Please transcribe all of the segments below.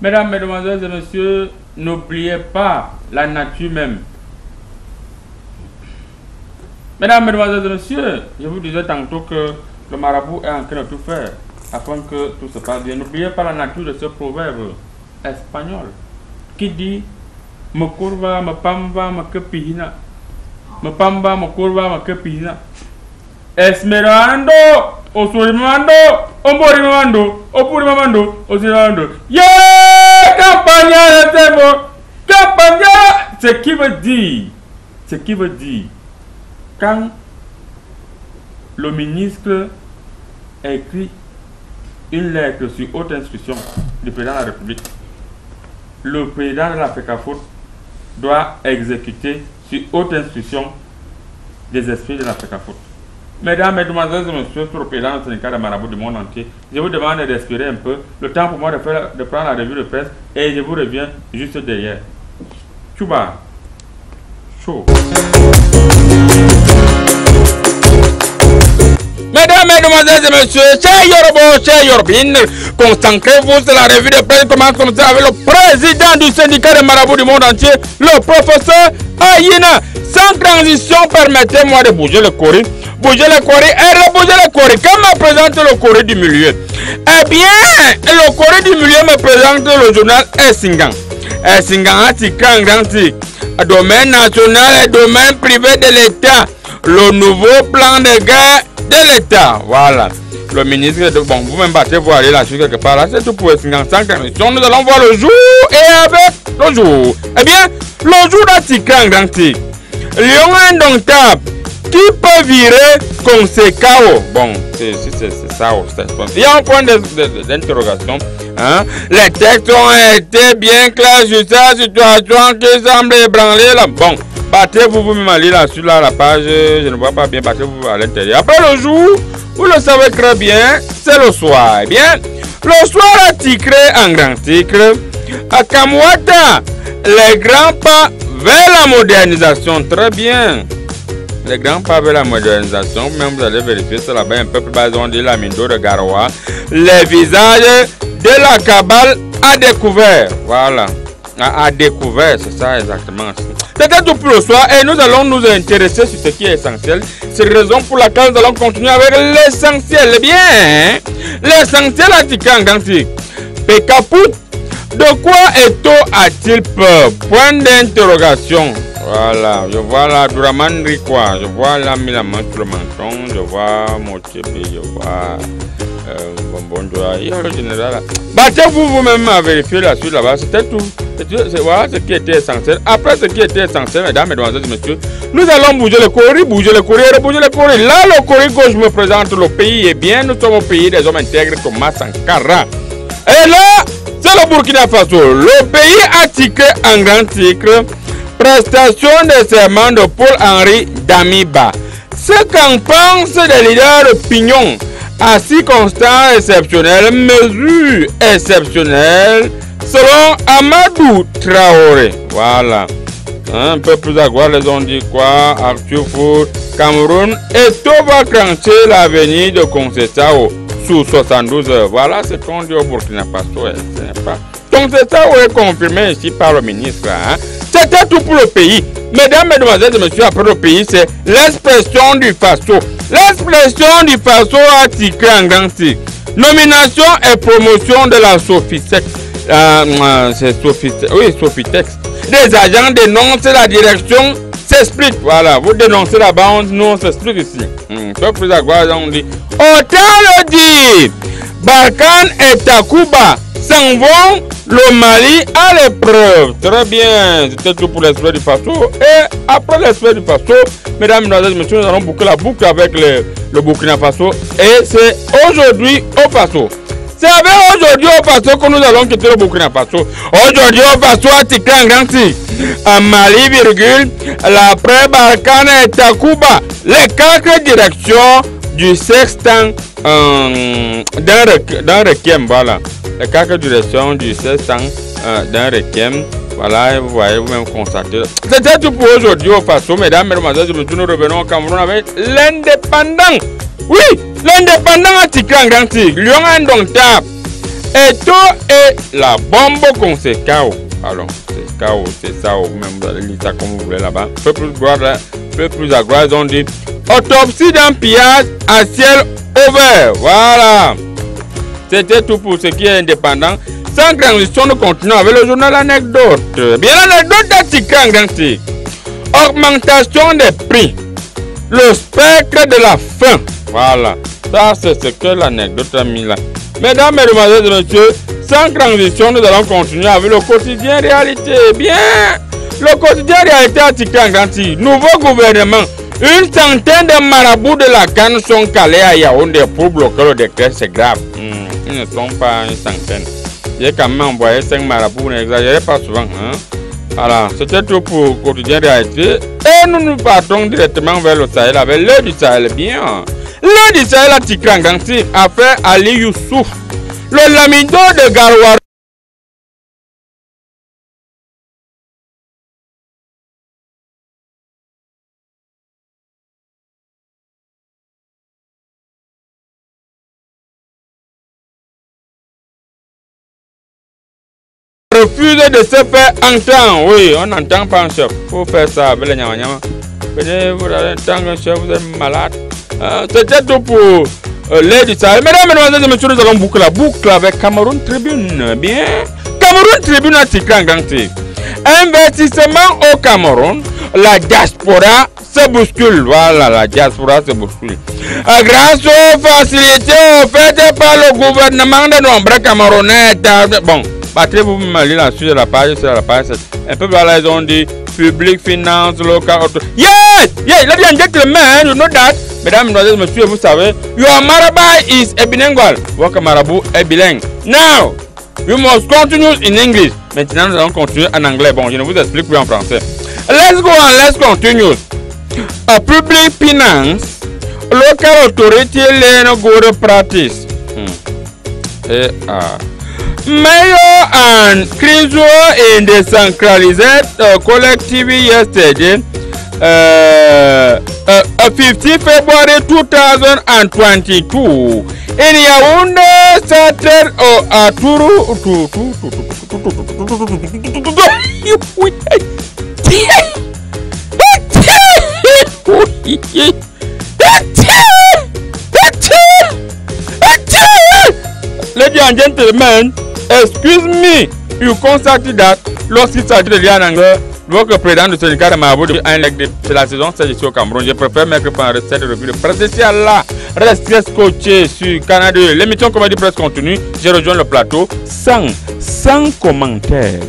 Mesdames, Mesdemoiselles et Messieurs, n'oubliez pas la nature même. Mesdames, Mesdemoiselles et Messieurs, je vous disais tantôt que le marabout est en train de tout faire afin que tout se passe bien. N'oubliez pas la nature de ce proverbe espagnol qui dit me curva, me pamba, me kepihina. Me pamba, me curva, me kepihina. Esmerando, osurimando, omborimando, opurimando, osurimando. Yeah, campagne de tempo. Campagne, ce qui veut dire, quand le ministre écrit une lettre sur haute instruction du président de la République, le président de la FECAFOOT doit exécuter sur haute instruction des esprits de la FECAFOOT. Mesdames, Mesdemoiselles et Messieurs, sur le président du syndicat de marabout du monde entier, je vous demande de respirer un peu, le temps pour moi de prendre la revue de presse et je vous reviens juste derrière. Chouba, chaud. Mesdames, Mesdemoiselles et Messieurs, chers Yorobos, chers Yorobines, concentrez-vous sur la revue de presse. Commence comme ça avec le président du syndicat de marabout du monde entier, le professeur Ayina. Sans transition, permettez-moi de bouger le cori. Bouger le cori et rebouger le cori. Quand me présente le cori du milieu? Eh bien, le cori du milieu me présente le journal Essingan. Essingan a titré en grand titre. Domaine national et domaine privé de l'État. Le nouveau plan de guerre de l'État. Voilà. Le ministre de... Bon, vous-même battez, vous allez là-dessus quelque part. Là, c'est tout pour Essingan. Sans transition, nous allons voir le jour et avec le jour. Eh bien, le jour a titré en grand titre. Lyon indomptable. Qui peut virer conséquent? Bon, c'est ça. Il y a un point d'interrogation. Hein? Les textes ont été bien clairs sur cette situation qui semble ébranler là. Bon, battez-vous vous-même aller là-dessus, là, la page. Je ne vois pas bien, battez-vous à l'intérieur. Après le jour, vous le savez très bien, c'est le soir. Eh bien, le soir a titré en grand titre à Kamwata, les grands pas vers la modernisation. Très bien. Les grands pas vers la modernisation, même vous allez vérifier, c'est là-bas un peu plus bas, on dit la Mindo de Garoua. Les visages de la cabale à découvert. Voilà. À découvert, c'est ça exactement. C'était tout pour le soir et nous allons nous intéresser sur ce qui est essentiel. C'est la raison pour laquelle nous allons continuer avec l'essentiel. Eh bien, l'essentiel a dit en grand titre. Pécapout, de quoi Eto a-t-il peur? Point d'interrogation. Voilà, je vois la Douraman Rikwa, je vois la Milaman sur le menton, je vois Mochebi, je vois Bonbon Doura, il y a le général. Battez-vous vous-même à vérifier la suite là-bas, c'était tout. Voilà ce qui était essentiel. Après ce qui était essentiel, mesdames, mesdemoiselles et messieurs, nous allons bouger le cori, rebouger le cori. Là, le cori gauche me présente le pays, et bien, nous sommes au pays des hommes intègres Thomas Sankara. Et là, c'est le Burkina Faso. Le pays a titré en grand titre. Prestation de serment de Paul-Henri Damiba. Ce qu'en pensent les leaders de Pignon, à circonstances exceptionnelles, mesures exceptionnelles, selon Amadou Traoré. Voilà. Un peu plus à gauche, les ont dit quoi? Arthur Foot, Cameroun, et tout va crancher l'avenir de Conceição sous 72 heures. Voilà ce qu'on dit au Burkina Faso. Conceição est confirmé ici par le ministre. Hein? C'était tout pour le pays. Mesdames, Mesdemoiselles et Messieurs, après le pays, c'est l'expression du Faso. L'expression du Faso a titré en grand titre. Nomination et promotion de la Sofitex. C'est Sofitex. Oui, Sofitex. Les agents dénoncent la direction, s'explique. Voilà, vous dénoncez là-bas, nous on s'explique ici. Peu plus à gauche, on dit. Autant le dire, Barkhane et Takuba s'en vont, le Mali à l'épreuve. Très bien, c'était tout pour l'esprit du Faso. Et après l'esprit du Faso, mesdames, mesdemoiselles et messieurs, nous allons boucler la boucle avec le Burkina Faso. Et c'est aujourd'hui au Faso. C'est avec aujourd'hui au Faso que nous allons quitter le Burkina Faso. Aujourd'hui au Faso a titré en grand titre. À Mali, virgule, l'après Barkhane et Takuba, les 4 directions du sextant d'un requiem, voilà. Les 4 directions du sextant d'un requiem, voilà, vous voyez, vous-même constatez. C'était tout pour aujourd'hui au Faso, mesdames, mesdemoiselles, nous revenons au Cameroun avec l'indépendant. Oui, l'indépendant a titré en grand titre. Lyon indomptable. Et tout est la bombe conséquente. Alors, c'est chaos, c'est ça, même vous allez lire ça comme vous voulez là-bas. Peu plus à gloire, ils ont dit autopsie d'un pillage à ciel ouvert. Voilà. C'était tout pour ce qui est indépendant. Sans transition, nous continuons avec le journal anecdote. Bien, l'anecdote d'Atikanganti. Augmentation des prix. Le spectre de la faim. Voilà. Ça, c'est ce que l'anecdote a mis là. Mesdames, mesdemoiselles et messieurs, sans transition, nous allons continuer avec le quotidien réalité. Bien, le quotidien réalité Atikanganti. Nouveau gouvernement. Une centaine de marabouts de la canne sont calés à Yaoundé pour bloquer le décret. C'est grave. Ils ne sont pas une centaine. J'ai quand même envoyé 5 marabouts, n'exagérez pas souvent. Hein? Voilà, c'était tout pour le quotidien réalité. Et nous partons directement vers le Sahel avec l'heure du Sahel. Bien, l'heure du Sahel à Atikanganti a fait Ali Youssouf, le lamido de Garouara. Refuse de se faire entendre. Oui, on n'entend pas un chef. Faut faire ça avec les nyama. Venez, vous avez entendre un chef, vous êtes malade. C'était tout pour l'aide du Sahel. Mesdames, mesdemoiselles et messieurs, nous allons boucler la boucle avec Cameroun Tribune. Bien. Cameroun Tribune à Atikanganti. Investissement au Cameroun. La diaspora se bouscule. Voilà, la diaspora se bouscule. Grâce aux facilités offertes par le gouvernement de nombreux Camerounais. Bon. Vous me lire sur la page, un peu là, ils ont dit public, finance, local, auto. Yes! Yeah, ladies and gentlemen, you know that. Mesdames, mesdemoiselles, messieurs, vous savez, your marabout is a bilingual. Votre marabout est bilingue. Now, you must continue in English. Maintenant, nous allons continuer en anglais. Bon, je ne vous explique plus en français. Let's go and let's continue. A public finance, local authority, learn good practice. Mayor and Criso in the decentralized collectivity yesterday, 15 February 2022. In Yaoundé, started Aturu. Ladies and gentlemen, excuse me, you constate that lorsqu'il s'agit de lire en anglais, votre président du syndicat de Marabout de c'est la saison 7 ici au Cameroun. Je préfère mettre pendant cette revue de presse. C'est là, restez scotché sur Canada. L'émission Comédie Presse continue. J'ai rejoint le plateau sans commentaire.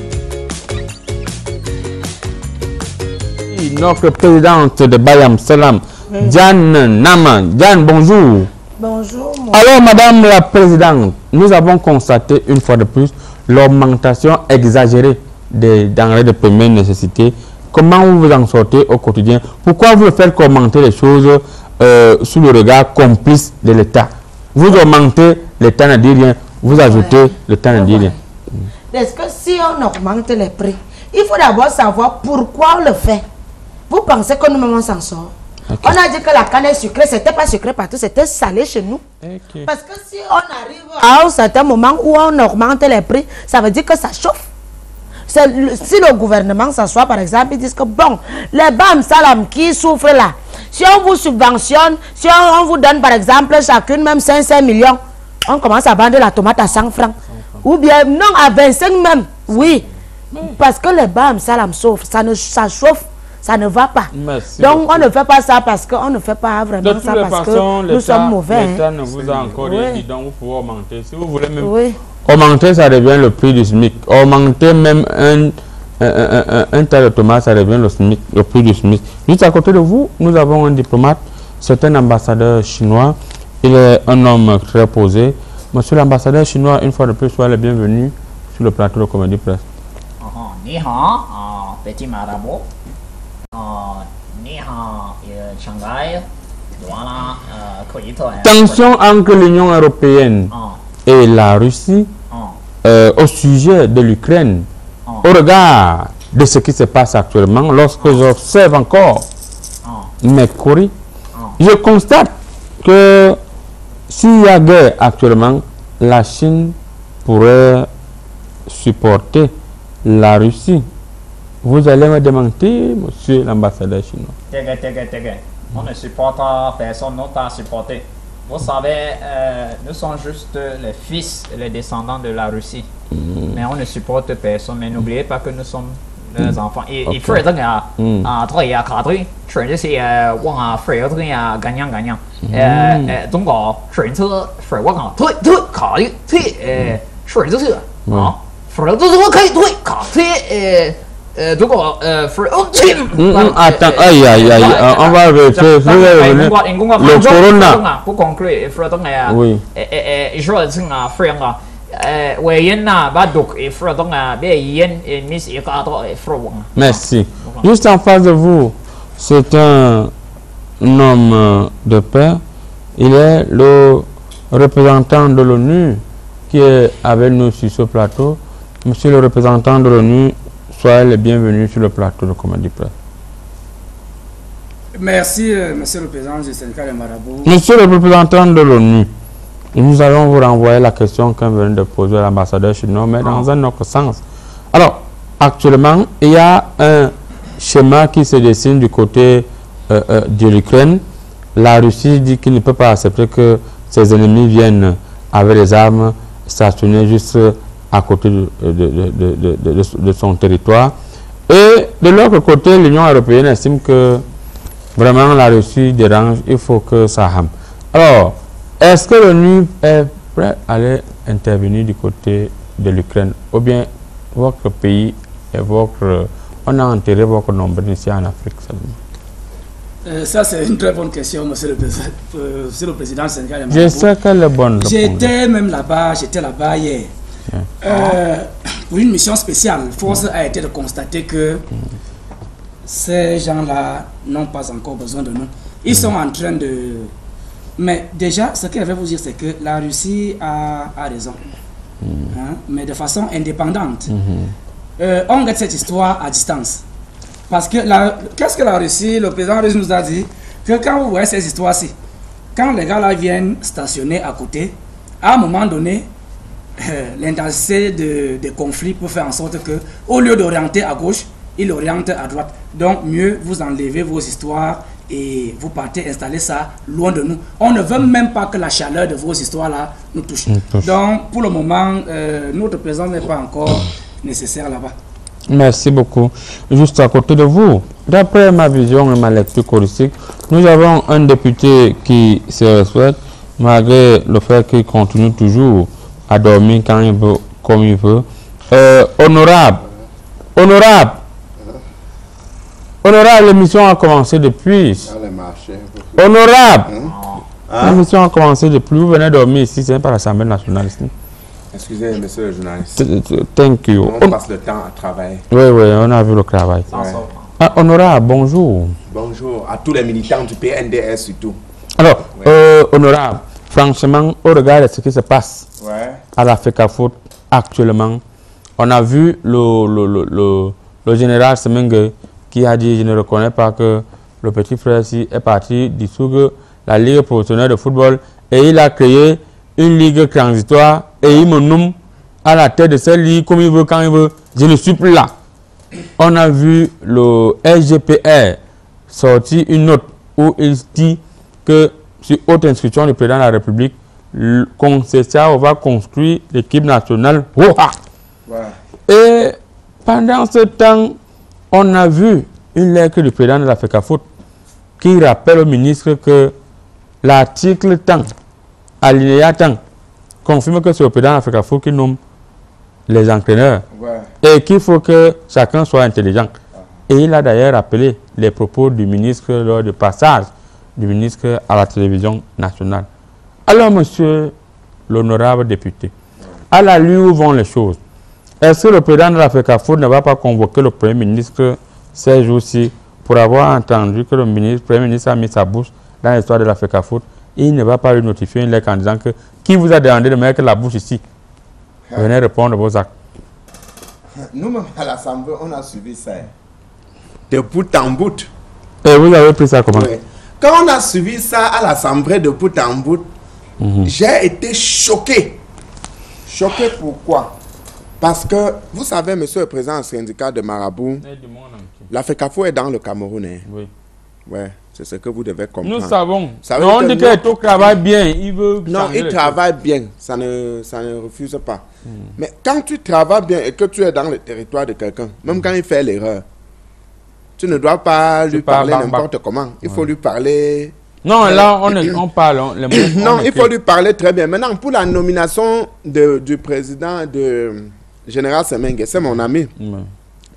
Notre présidente de Bayam Salam, Diane Nama. Diane, bonjour. Bonjour. Alors, Madame la Présidente, nous avons constaté une fois de plus l'augmentation exagérée des denrées de première nécessité. Comment vous vous en sortez au quotidien? Pourquoi vous faites commenter les choses sous le regard complice de l'État? Vous augmentez, l'État ne dit rien. Vous ajoutez, l'État ne dit rien. Est-ce que si on augmente les prix, il faut d'abord savoir pourquoi on le fait. Vous pensez que nous-mêmes on s'en sort? Okay. On a dit que la canne est sucrée, c'était pas sucré partout, c'était salé chez nous. Okay. Parce que si on arrive à un certain moment où on augmente les prix, ça veut dire que ça chauffe. Si le gouvernement s'assoit par exemple, ils disent que bon, les BAM Salam qui souffrent là, si on vous subventionne, si on vous donne par exemple chacune même 5 millions, on commence à vendre la tomate à 100 francs. Ou bien non, à 25 même, oui. Parce que les BAM Salam souffrent, ça chauffe. Ça ne va pas. Merci donc beaucoup. On ne fait pas ça parce qu'on ne fait pas vraiment ça parce que nous sommes mauvais. L'État ne vous a encore dit donc vous pouvez augmenter. Si vous voulez même augmenter, ça devient le prix du SMIC. Augmenter même un tas de tomates, ça devient le SMIC, le prix du SMIC. Juste à côté de vous, nous avons un diplomate, c'est un ambassadeur chinois. Il est un homme très posé. Monsieur l'ambassadeur chinois, une fois de plus, soyez le bienvenu sur le plateau de Comédie Presse. Ni hao, petit marabout. Tension entre l'Union européenne et la Russie au sujet de l'Ukraine, au regard de ce qui se passe actuellement, lorsque j'observe encore mes courriers, je constate que s'il y a guerre actuellement, la Chine pourrait supporter la Russie. Vous allez me démentir, monsieur l'ambassadeur chinois. On ne supporte personne, non pas supporter. Vous savez, nous sommes juste les fils et les descendants de la Russie. Mais on ne supporte personne. Mais n'oubliez pas que nous sommes les enfants. Il faut être gagnant-gagnant. Donc, attends, aïe, on va vérifier. Le corona. Pour conclure, il faut oui. Merci. Juste en face de vous, c'est un homme de paix. Il est le représentant de l'ONU qui est avec nous sur ce plateau. Monsieur le représentant de l'ONU, soyez les bienvenus sur le plateau de Comédie Presse. Merci, monsieur le président du syndicat des marabouts. Monsieur le représentant de l'ONU, nous allons vous renvoyer la question qu'on vient de poser à l'ambassadeur chinois, mais dans un autre sens. Alors, actuellement, il y a un schéma qui se dessine du côté de l'Ukraine. La Russie dit qu'il ne peut pas accepter que ses ennemis viennent avec des armes stationnées juste à côté de son territoire. Et de l'autre côté, l'Union européenne estime que vraiment la Russie dérange, il faut que ça rame. Alors, est-ce que l'ONU est prêt à aller intervenir du côté de l'Ukraine? Ou bien votre pays et on a enterré votre nombre ici en Afrique seulement? Ça, c'est une très bonne question, monsieur le président du syndicat des marabouts. Je sais qu'elle est bonne. J'étais même là-bas, hier. Pour une mission spéciale, force a été de constater que ces gens-là n'ont pas encore besoin de nous. Ils sont en train de... Mais déjà, ce que je vais vous dire, c'est que la Russie a raison. Hein? Mais de façon indépendante. On regarde cette histoire à distance. Parce que qu'est-ce que la Russie, le président russe nous a dit? Que quand vous voyez ces histoires-ci, quand les gars-là viennent stationner à côté, à un moment donné, l'intensité des conflits peut faire en sorte que, au lieu d'orienter à gauche, il oriente à droite. Donc, mieux vous enlevez vos histoires et vous partez installer ça loin de nous. On ne veut même pas que la chaleur de vos histoires-là nous touche. Donc, pour le moment, notre présence n'est pas encore nécessaire là-bas. Merci beaucoup. Juste à côté de vous, d'après ma vision et ma lecture choristique, nous avons un député qui se respecte, malgré le fait qu'il continue toujours à dormir quand il veut, comme il veut. Honorable, l'émission a commencé depuis. Honorable, l'émission a commencé depuis. Vous venez dormir ici, c'est pas l'Assemblée nationale ici. Excusez, monsieur le journaliste. Thank you. On passe le temps à travailler. Oui, on a vu le travail. Ouais. Honorable, bonjour. Bonjour à tous les militants du PNDS surtout. Alors, honorable, franchement, au regard de ce qui se passe à l'Africafoot actuellement, on a vu le général Semenge qui a dit: je ne reconnais pas que le petit frère ici est parti dissoudre la Ligue professionnelle de football et il a créé une ligue transitoire et il me nomme à la tête de cette ligue comme il veut, quand il veut. Je ne suis plus là. On a vu le SGPR sortir une note où il dit que sur haute instruction du président de la République, le CESA va construire l'équipe nationale. Et pendant ce temps, on a vu une lettre du président de l'Africafoot qui rappelle au ministre que l'article tant, alinéa tant, confirme que c'est le président de l'Africafoot qui nomme les entraîneurs et qu'il faut que chacun soit intelligent. Et il a d'ailleurs rappelé les propos du ministre lors du passage du ministre à la télévision nationale. Alors, monsieur l'honorable député, à la lueur où vont les choses, est-ce que le président de l'Africafoot ne va pas convoquer le Premier ministre ces jours-ci pour avoir entendu que le Premier ministre a mis sa bouche dans l'histoire de l'Africafoot? Il ne va pas lui notifier une lettre en disant que qui vous a demandé de mettre la bouche ici? Venez répondre vos actes. Nous-mêmes à l'Assemblée, on a suivi ça de bout en bout. Et vous avez pris ça comment? Quand on a suivi ça à l'Assemblée de bout en bout, j'ai été choqué. Choqué pourquoi? Parce que, vous savez, monsieur le président du syndicat de Marabout, la FECAFO est dans le Cameroun. Hein. Oui. Ouais, c'est ce que vous devez comprendre. Nous savons. Mais on dit que tout travaille bien. Il veut non, il travaille bien. Ça ne refuse pas. Mais quand tu travailles bien et que tu es dans le territoire de quelqu'un, même quand il fait l'erreur, tu ne dois pas lui parler n'importe comment. Il faut lui parler... Non, là, on parle. Non, il faut lui parler très bien. Maintenant, pour la nomination du président de Général Semengue, c'est mon ami.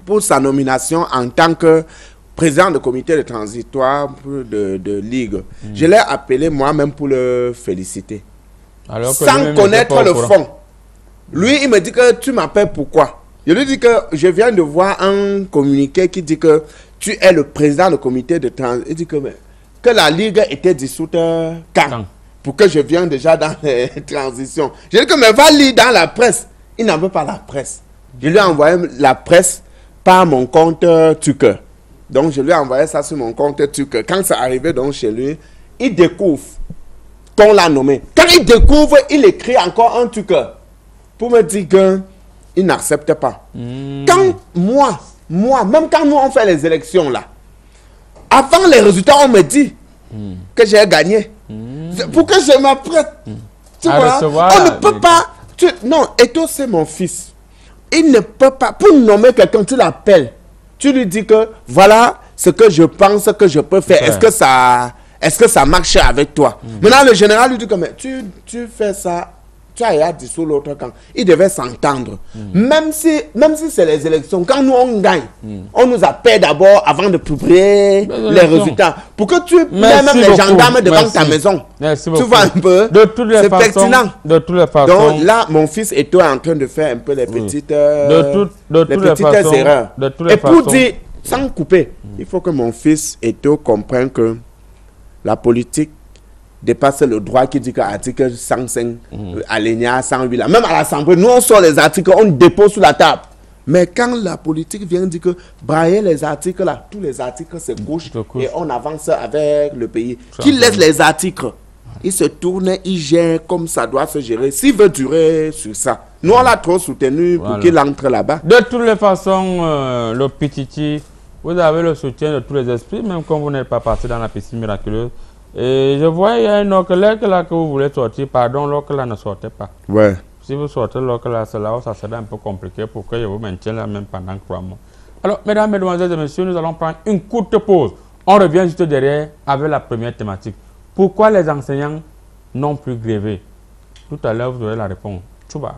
Pour sa nomination en tant que président du comité de transitoire de Ligue, je l'ai appelé moi-même pour le féliciter. Alors sans connaître le fond. Lui, il me dit que tu m'appelles pourquoi? Je lui dis que je viens de voir un communiqué qui dit que tu es le président du comité de transition. Il dit que la Ligue était dissoute quand? Pour que je vienne déjà dans les transitions. Je dis que mais va lire dans la presse. Il n'en veut pas la presse. Je lui ai envoyé la presse par mon compte Tucker. Donc je lui ai envoyé ça sur mon compte Tucker. Quand c'est arrivé donc chez lui, il découvre qu'on l'a nommé. Quand il découvre, il écrit encore un Tucker pour me dire qu'il n'accepte pas. Quand moi, même quand nous on fait les élections là, avant les résultats, on me dit que j'ai gagné. Pour que je m'apprête. Tu vois, on ne peut pas... non, Eto, c'est mon fils. Il ne peut pas... Pour nommer quelqu'un, tu l'appelles. Tu lui dis que voilà ce que je pense que je peux faire. Est-ce que ça marche avec toi? Maintenant, le général lui dit que mais tu fais ça... Tu as dit sur l'autre camp. Il devait s'entendre. Même si c'est les élections, quand nous on gagne, on nous appelle d'abord avant de publier les résultats. Pour que tu mets même les gendarmes devant ta maison. Tu vois un peu? C'est pertinent. De toutes les façons. Donc là, mon fils est en train de faire un peu les petites, erreurs. Et pour dire, sans couper, il faut que mon fils Eto comprenne que la politique dépasse le droit qui dit que l'article 105, alinéa 108, là. Même à l'Assemblée, nous on sort les articles, on dépose sur la table. Mais quand la politique vient dire que brailler les articles là, tous les articles c'est gauche et on avance avec le pays. Qu'il laisse les articles, il se tourne, il gère comme ça doit se gérer. S'il veut durer sur ça, nous on l'a trop soutenu pour qu'il entre là-bas. De toutes les façons, le Pititi, vous avez le soutien de tous les esprits, même quand vous n'êtes pas passé dans la piscine miraculeuse. Et je vois, il y a un orque là que vous voulez sortir, pardon, l'orque là ne sortez pas. Ouais. Si vous sortez l'orque là, c'est là où ça sera un peu compliqué pour que je vous maintienne là même pendant 3 mois. Alors, mesdames, mesdemoiselles et messieurs, nous allons prendre une courte pause. On revient juste derrière avec la première thématique. Pourquoi les enseignants n'ont plus grévé? Tout à l'heure, vous aurez la réponse. Tchouba.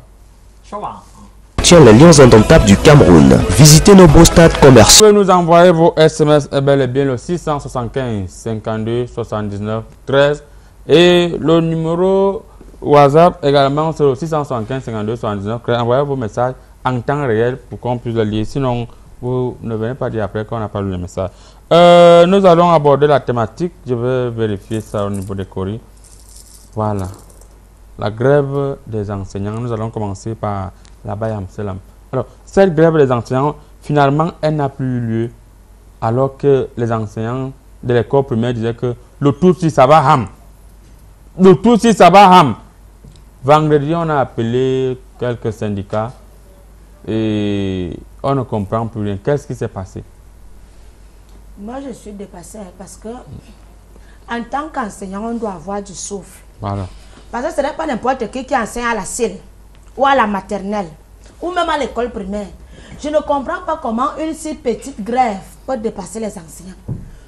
Les Lions indomptables du Cameroun. Visitez nos beaux stades commerciaux. Vous pouvez nous envoyer vos SMS et bel et bien le 675 52 79 13 et le numéro WhatsApp également c'est le 675 52 79 13. Envoyez vos messages en temps réel pour qu'on puisse le lire. Sinon, vous ne venez pas dire après qu'on n'a pas lu le message. Nous allons aborder la thématique. Je vais vérifier ça au niveau des courriers. Voilà. La grève des enseignants. Nous allons commencer par la Bayam Selam. Alors, cette grève des enseignants, finalement, elle n'a plus eu lieu, alors que les enseignants de l'école primaire disaient que le tout si ça va ham. Le tout si ça va ham. Vendredi, on a appelé quelques syndicats et on ne comprend plus rien. Qu'est-ce qui s'est passé? Moi, je suis dépassée parce que, en tant qu'enseignant, on doit avoir du souffle. Voilà. Parce que ce n'est pas n'importe qui enseigne à la CIL ou à la maternelle ou même à l'école primaire. Je ne comprends pas comment une si petite grève peut dépasser les enseignants.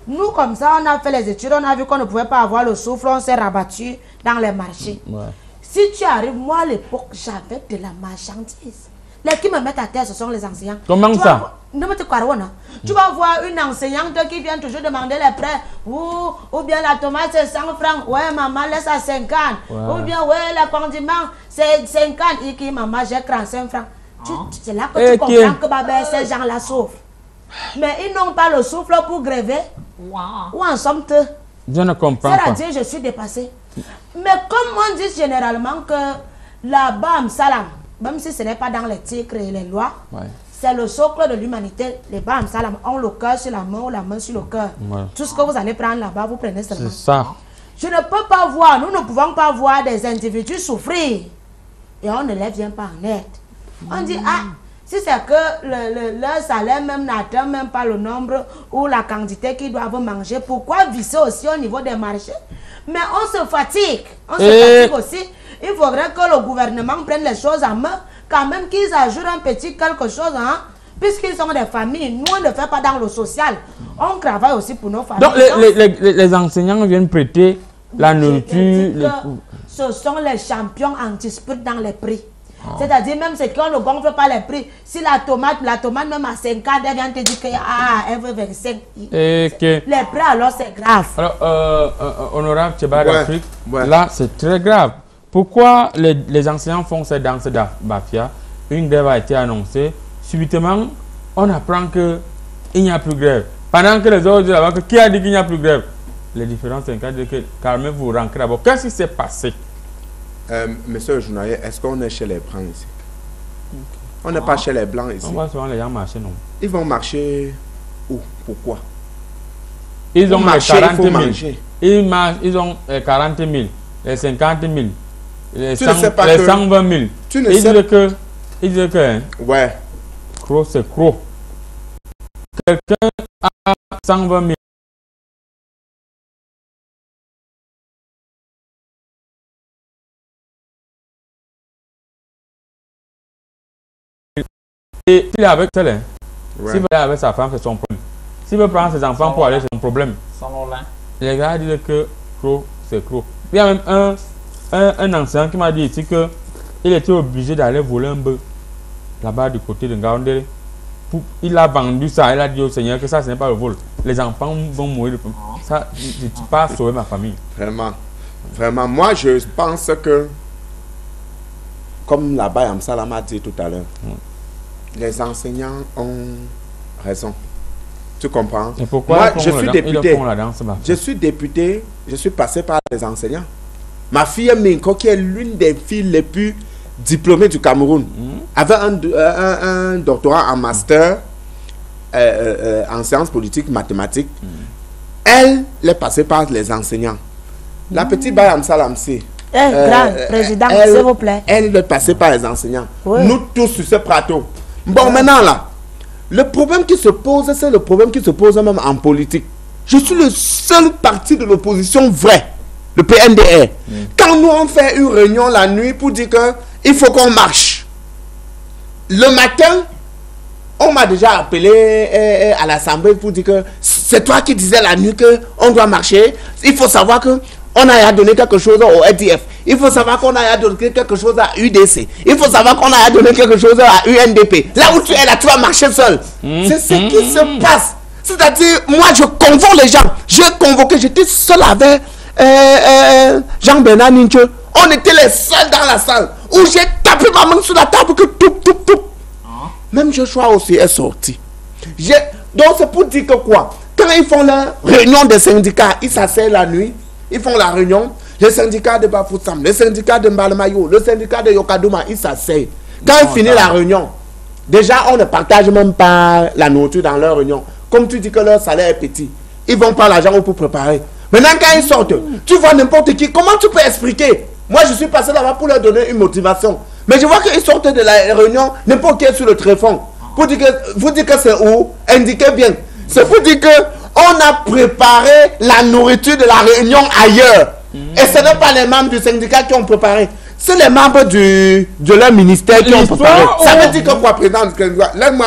Nous, comme ça, on a fait les études, on a vu qu'on ne pouvait pas avoir le souffle, on s'est rabattu dans les marchés. Ouais. Si tu arrives, moi à l'époque, j'avais de la marchandise. Les qui me mettent à terre, ce sont les enseignants. Comment ça? Tu vas voir une enseignante qui vient toujours demander les prêts. Ou bien la tomate c'est 100 francs. Ouais, maman, laisse à 50. Ouais. Ou bien, ouais, le condiment c'est 50. Et qui, maman, j'ai 35 francs. C'est là que tu comprends que ces gens-là souffrent. Mais ils n'ont pas le souffle pour gréver. Wow. Où en sommes-ils? Je ne comprends pas. C'est-à-dire, je suis dépassée. Mais comme on dit généralement que la Bam Salam, même si ce n'est pas dans les titres et les lois, ouais, c'est le socle de l'humanité. Les Bam Salam ont le cœur sur la main ou la main sur le cœur. Ouais. Tout ce que vous allez prendre là-bas, vous prenez seulement. C'est ça. Je ne peux pas voir, nous ne pouvons pas voir des individus souffrir et on ne les vient pas en aide. On dit, ah, si c'est que leur salaire même n'atteint même pas le nombre ou la quantité qu'ils doivent manger, pourquoi visser aussi au niveau des marchés? Mais on se fatigue. On se fatigue aussi. Il faudrait que le gouvernement prenne les choses en main, quand même qu'ils ajoutent un petit quelque chose, hein, puisqu'ils sont des familles. Nous, on ne fait pas dans le social. On travaille aussi pour nos familles. Donc, les enseignants viennent prêter la nourriture. Ce sont les champions anti-sprint dans les prix. C'est-à-dire, même si on ne gonfle pas les prix, si la tomate même à 50, elle vient te dire qu'elle veut 25. Les prix, alors c'est grave. Alors, honorable Tcheba d'Afrique, là, c'est très grave. Pourquoi les enseignants font cette danse d'Bafia? Une grève a été annoncée. Subitement, on apprend qu'il n'y a plus de grève. Pendant que les autres disent là-bas, qui a dit qu'il n'y a plus de grève? Les différents syndicats disent que Carmen, vous rentrez d'abord. Qu'est-ce qui s'est passé? Monsieur le journalier, est-ce qu'on est chez les Blancs ici? On n'est pas chez les Blancs ici. On voit souvent les gens marcher, non? Ils vont marcher où? Pourquoi? Ils ont marché, 40 000. Ils ont 40 000, les 50 000, les 120 000. Tu ne sais que... Ils disent que... Ouais. Gros, c'est gros. Quelqu'un a 120 000. Et s'il est avec tel, s'il veut aller avec sa femme, c'est son problème. S'il veut prendre ses enfants pour aller, c'est son problème. Les gars disent que gros, c'est gros. Il y a même un enseignant qui m'a dit ici qu'il était obligé d'aller voler un bœuf là-bas du côté de Ngaoundéré. Il a vendu ça, il a dit au Seigneur que ça, ce n'est pas le vol. Les enfants vont mourir. Ça, je ne peux pas sauver ma famille. Vraiment. Vraiment. Moi, je pense que, comme là-bas, Amsala m'a dit tout à l'heure, les enseignants ont raison. Tu comprends? Et pourquoi moi, je suis député. Je suis député, je suis passé par les enseignants. Ma fille Minko, qui est l'une des filles les plus diplômées du Cameroun, avait un doctorat en master en sciences politiques, mathématiques. Elle est passée par les enseignants. La petite Bayam Salamsi. Grand président, s'il vous plaît. Elle est passée par les enseignants. Oui. Nous tous sur ce plateau. Bon, maintenant là, le problème qui se pose, c'est le problème qui se pose même en politique. Je suis le seul parti de l'opposition vrai, le PNDR. Quand nous on fait une réunion la nuit pour dire qu'il faut qu'on marche, le matin, on m'a déjà appelé à l'Assemblée pour dire que c'est toi qui disais la nuit qu'on doit marcher. Il faut savoir que on a donné quelque chose au RDF. Il faut savoir qu'on a donné quelque chose à UDC. Il faut savoir qu'on a donné quelque chose à UNDP. Là où tu es là, tu vas marcher seul. C'est ce qui se passe. C'est-à-dire, moi, je convoque les gens. J'ai convoqué, j'étais seul avec Jean-Bernard Ninche. On était les seuls dans la salle où j'ai tapé ma main sur la table que tout. Même Joshua aussi est sorti. Donc, c'est pour dire que quoi? Quand ils font la réunion des syndicats, ils s'asseyent la nuit. Ils font la réunion, le syndicat de Bafoussam, le syndicat de Mbalamayo, le syndicat de Yokadouma, ils s'asseyent. Quand ils finissent la réunion, déjà on ne partage même pas la nourriture dans leur réunion. Comme tu dis que leur salaire est petit, ils vont prendre l'argent pour préparer. Maintenant quand ils sortent, tu vois n'importe qui, comment tu peux expliquer? Moi je suis passé là-bas pour leur donner une motivation. Mais je vois qu'ils sortent de la réunion, n'importe qui est sur le tréfonds. Pour dire que c'est où? Indiquez bien. C'est pour dire que on a préparé la nourriture de la réunion ailleurs. Et ce n'est pas les membres du syndicat qui ont préparé. C'est les membres de leur ministère qui ont préparé. Ça veut dire que quoi, président? Laisse-moi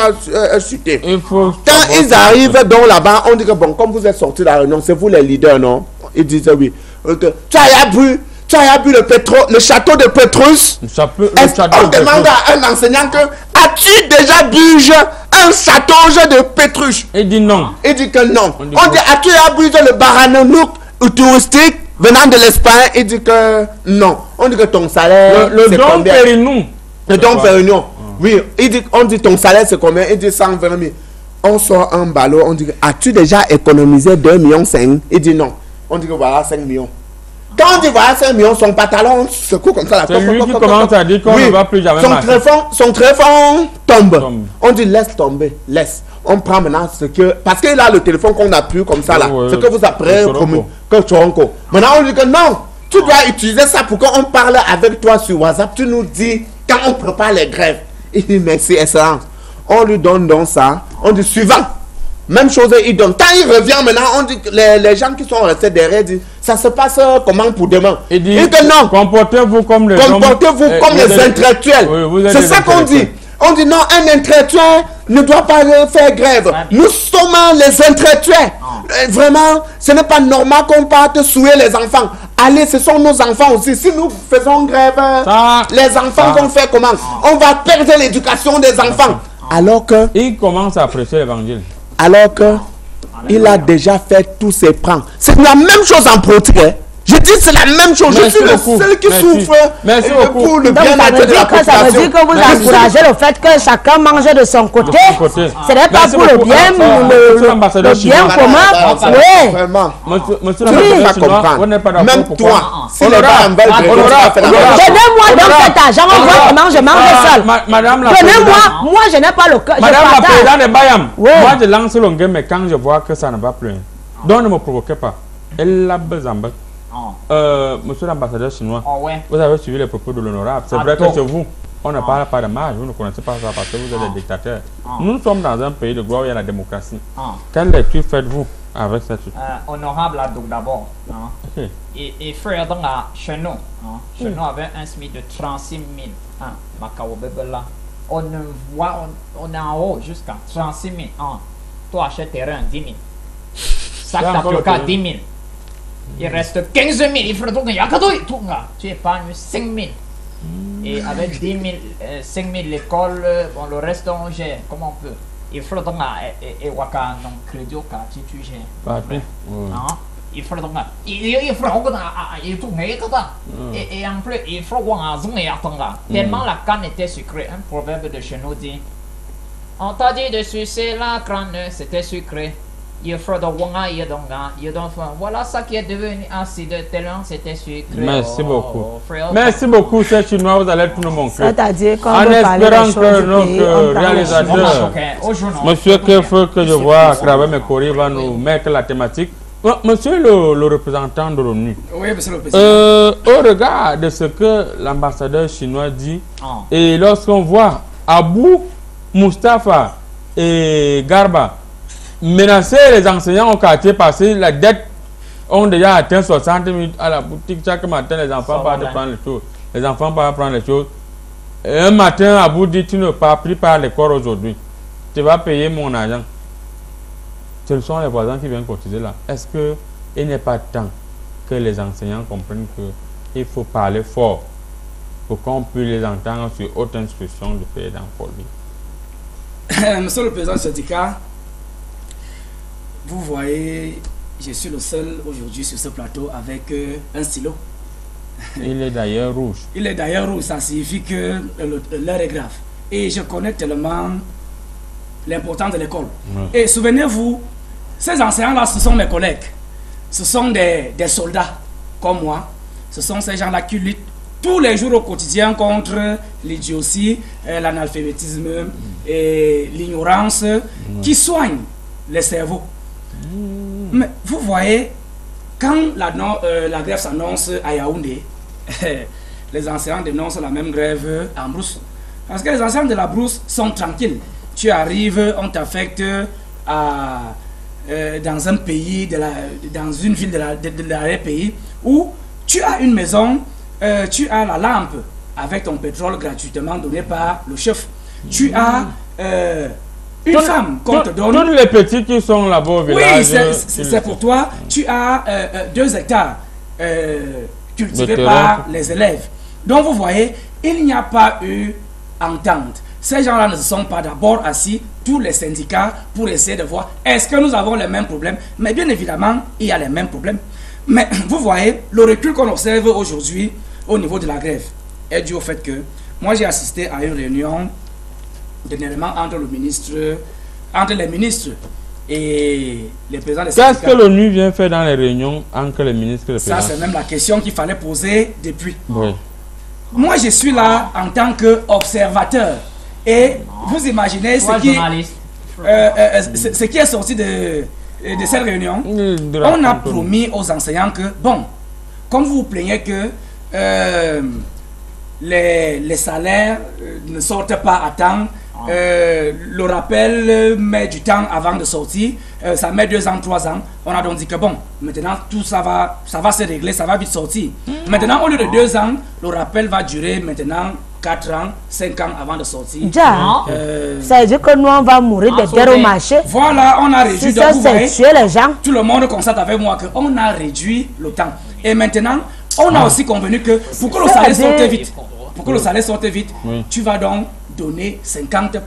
chuter. Quand ils arrivent donc là-bas, on dit que bon, comme vous êtes sortis de la réunion, c'est vous les leaders, non? Ils disent oui. Tu as bu le château de Pétrus. On demande à un enseignant que as-tu déjà bu un château de Pétrus? Il dit non. Il dit que non. On dit as-tu bu le Barananouk touristique venant de l'Espagne? Il dit que non. On dit que ton salaire le don Pérignon. Le don Pérignon. Oui, on dit ton salaire c'est combien? Il dit 120 000. On sort un ballot, on dit as-tu déjà économisé 2,5 millions? Il dit non. On dit que voilà 5 millions. Quand on dit voilà 5 millions, son pantalon secoue comme ça. C'est lui qui commence à dire qu'on ne va plus jamais marcher. Son tréfonds tombe. On dit laisse tomber, laisse. On prend maintenant ce que... Parce qu'il a le téléphone qu'on a plus comme ça là. Ce que vous appelez comme Choronko. Maintenant on dit que non, Tu dois utiliser ça pour qu'on parle avec toi sur WhatsApp. Tu nous dis quand on prépare les grèves. Il dit merci, excellence. On lui donne donc ça. On dit suivant. Même chose, il donne. Quand il revient maintenant, on dit que les gens qui sont restés derrière disent ça se passe comment pour demain. Il dit non. Comportez-vous comme les intellectuels. Oui, c'est ça qu'on dit. On dit non, un intellectuel ne doit pas faire grève. Nous sommes les intellectuels. Vraiment, ce n'est pas normal qu'on parte souiller les enfants. Allez, ce sont nos enfants aussi. Si nous faisons grève, les enfants vont faire comment? On va perdre l'éducation des enfants. Alors que... Il commence à prêcher l'évangile. Alors que il a déjà fait tous ses plans. C'est la même chose en politique. Je dis c'est la même chose. Je suis le seul qui souffre pour le bien-être de la population. Ça veut dire que vous encouragez le fait que chacun mange de son côté. Ce n'est pas pour le bien, le bien commun. Oui. Vraiment. Monsieur même toi, si les gens veulent donnez-moi donc cet argent, on voit comment je mange seul. Donnez-moi, moi je n'ai pas le cœur. Madame la présidente de Bayam, moi je lance le game, mais quand je vois que ça ne va plus, donc ne me provoquez pas. Elle a besoin. Monsieur l'ambassadeur chinois, vous avez suivi les propos de l'honorable. C'est vrai que chez vous, on ne parle pas de marge, vous ne connaissez pas ça parce que vous êtes des dictateurs. Nous sommes dans un pays de gloire où il y a la démocratie. Quelle lecture faites-vous avec cette chose? Honorable Adouk d'abord. Et frère, donc, chez nous, chez nous avait un SMIC de 36 000. On est en haut jusqu'à 36 000. Toi, achètes terrain 10 000. Sac tapioca 10 000. Il reste 15 000, il faut donc tu épargnes 5 000. Et avec 10 000, 5 000 l'école, bon, le reste on gère, comment on peut. Il faut donc et waka non crédit au quartier tu gères. Il faut donc il faut il tout et en plus il faut voir tellement la canne était sucrée. Un proverbe de chez nous dit on t'a dit de sucer la crâne, c'était sucré. Voilà ça qui est devenu acide tellement c'était sucré. Merci beaucoup. Merci beaucoup, ces Chinois, vous allez tout nous montrer. C'est-à-dire qu'on en espérant que notre réalisateur, monsieur Kefeu, que je vois à travers mes courriers, va nous mettre la thématique. Monsieur le représentant de l'ONU, oui, monsieur le président. Au regard de ce que l'ambassadeur chinois dit, et lorsqu'on voit Abou, Mustafa et Garba menacer les enseignants au quartier parce que la dette ont déjà atteint 60 000 à la boutique. Chaque matin, les enfants partent prendre les choses. Les enfants partent prendre les choses. Et un matin, Abou dit, tu ne pars plus par l'école aujourd'hui. Tu vas payer mon argent. Ce sont les voisins qui viennent cotiser là. Est-ce qu'il n'est pas temps que les enseignants comprennent qu'il faut parler fort pour qu'on puisse les entendre sur haute instruction du pays d'Anfolie? Monsieur le président du syndicat, vous voyez, je suis le seul aujourd'hui sur ce plateau avec un stylo. Il est d'ailleurs rouge. Il est d'ailleurs rouge, ça signifie que l'heure est grave. Et je connais tellement l'importance de l'école. Et souvenez-vous, ces enseignants-là, ce sont mes collègues. Ce sont des soldats comme moi. Ce sont ces gens-là qui luttent tous les jours au quotidien contre l'idiotie, l'analphabétisme et l'ignorance, qui soignent les cerveaux. Mais vous voyez, quand la grève s'annonce à Yaoundé, les enseignants dénoncent la même grève en brousse. Parce que les enseignants de la brousse sont tranquilles. Tu arrives, on t'affecte dans un pays, dans une ville de l'arrière-pays, où tu as une maison, tu as la lampe avec ton pétrole gratuitement donné par le chef. Tu as une femme qu'on te donne. Tous les petits qui sont là-bas au village. Oui, c'est pour toi. Tu as 2 hectares cultivés par les élèves. Donc vous voyez, il n'y a pas eu entente. Ces gens-là ne se sont pas d'abord assis, tous les syndicats, pour essayer de voir est-ce que nous avons les mêmes problèmes. Mais bien évidemment, il y a les mêmes problèmes. Mais vous voyez, le recul qu'on observe aujourd'hui au niveau de la grève est dû au fait que moi j'ai assisté à une réunion dernièrement entre les ministres et les présidents des syndicats. Qu'est-ce que l'ONU vient faire dans les réunions entre les ministres et les présidents? Ça, c'est même la question qu'il fallait poser depuis. Oui. Moi, je suis là en tant qu'observateur. Et vous imaginez ce qui est sorti de cette réunion. On a promis aux enseignants que, bon, comme vous vous plaignez que les salaires ne sortent pas à temps, le rappel met du temps avant de sortir, ça met 2 ans, 3 ans. On a donc dit que bon, maintenant tout ça va se régler, ça va vite sortir. Maintenant, au lieu de 2 ans, le rappel va durer maintenant 4 ans, 5 ans avant de sortir. Ça veut dire que nous, on va mourir de terre au marché. Voilà, on a réduit. Si ça, c'est tuer les gens. Tout le monde constate avec moi qu'on a réduit le temps. Et maintenant, on a aussi convenu que pour que le salaire sorte vite, tu vas donc donner 50%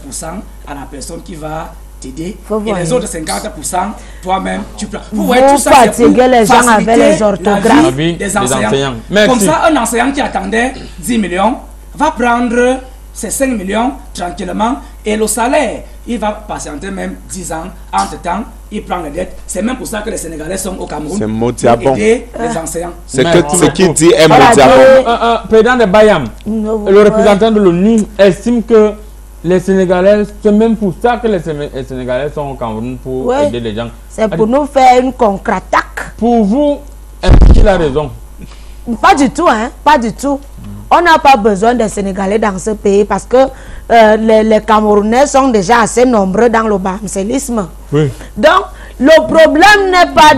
à la personne qui va t'aider. Et les autres 50%, toi-même, tu prends. Vous voyez, tout ça, c'est pour les gens avec les orthographes. La vie des enseignants. Comme ça, un enseignant qui attendait 10 millions va prendre ces 5 millions tranquillement et le salaire, il va patienter même 10 ans. Entre-temps, il prend les dettes. C'est même pour ça que les Sénégalais sont au Cameroun pour aider les enseignants. C'est ce qui dit est Modiabon. Président de Bayam, le représentant de l'ONU estime que les Sénégalais, c'est même pour ça que les Sénégalais sont au Cameroun pour aider les gens. C'est pour nous faire une contre-attaque. Pour vous, est-ce qu'il a raison? Pas du tout, hein, pas du tout. On n'a pas besoin des Sénégalais dans ce pays parce que les Camerounais sont déjà assez nombreux dans le bamsélisme. Oui. Donc, le problème n'est pas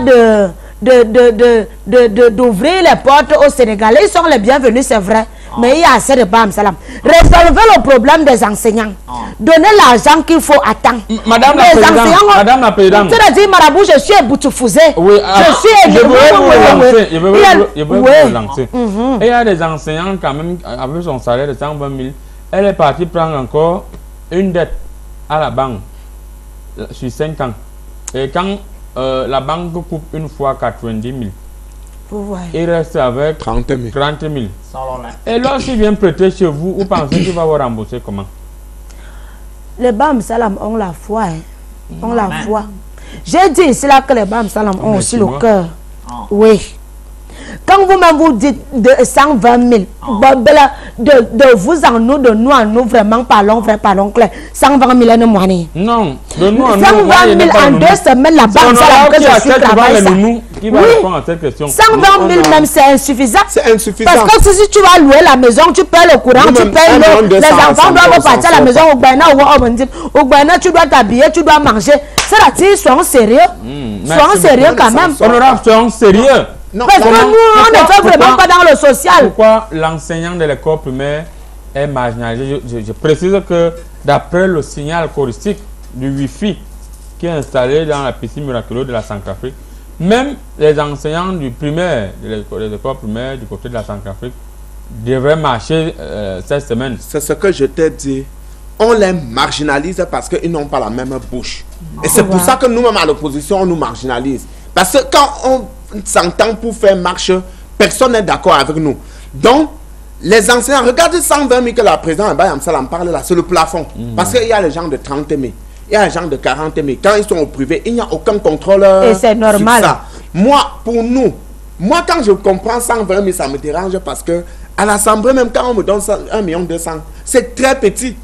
d'ouvrir les portes aux Sénégalais. Ils sont les bienvenus, c'est vrai. Mais il y a assez de bam salam. Résolvez le problème des enseignants. Donnez l'argent qu'il faut à temps. Madame la Présidente. C'est-à-dire, Marabout, je suis éboutoufusé. Oui, je veux vous lancer. Et il y a des enseignants quand même, avec son salaire de 120 000, elle est partie prendre encore une dette à la banque sur 5 ans. Et quand la banque coupe une fois 90 000, il reste avec 30 000. Et lorsqu'il vient prêter chez vous, vous pensez qu'il va vous rembourser comment? Les Bam Salam ont la foi. Ont la foi. J'ai dit ici là que les Bam Salam ont aussi le cœur. Oui. Quand vous-même vous dites de 120 000, de vous en nous, de nous en nous, vraiment, parlons vrai, parlons clair. 120 000 moines. Non, de nous en nous. 120 000 en 2 semaines, la banque, ça que je suis travaillé. Qui va répondre à cette question? 120 000 même, c'est insuffisant. C'est insuffisant. Parce que si tu vas louer la maison, tu payes le courant, tu payes l'eau. Les enfants doivent partir à la maison au Bénin, tu dois t'habiller, tu dois manger. C'est-à-dire, soyons sérieux. Soyons sérieux quand même. Honorable, soyons sérieux. Non, parce que nous, on ne fait vraiment pas dans le social. Pourquoi l'enseignant de l'école primaire est marginalisé? Je précise que d'après le signal choristique du Wi-Fi qui est installé dans la piscine miraculeuse de la Centrafrique, même les enseignants du primaire, des écoles primaires du côté de la Centrafrique, devraient marcher cette semaine. C'est ce que je t'ai dit. On les marginalise parce qu'ils n'ont pas la même bouche. Et c'est pour ça que nous-mêmes à l'opposition, on nous marginalise. Parce que quand on s'entend pour faire marche, personne n'est d'accord avec nous. Donc, les enseignants, regardez 120 000 que la présidente Bayam Salam parle là, c'est le plafond. Parce qu'il y a les gens de 30 000, il y a les gens de 40 000. Quand ils sont au privé, il n'y a aucun contrôle. Et c'est normal. Ça. Moi, pour nous, moi quand je comprends 120 000, ça me dérange parce que à l'Assemblée, même quand on me donne 1 200 000, c'est très petit.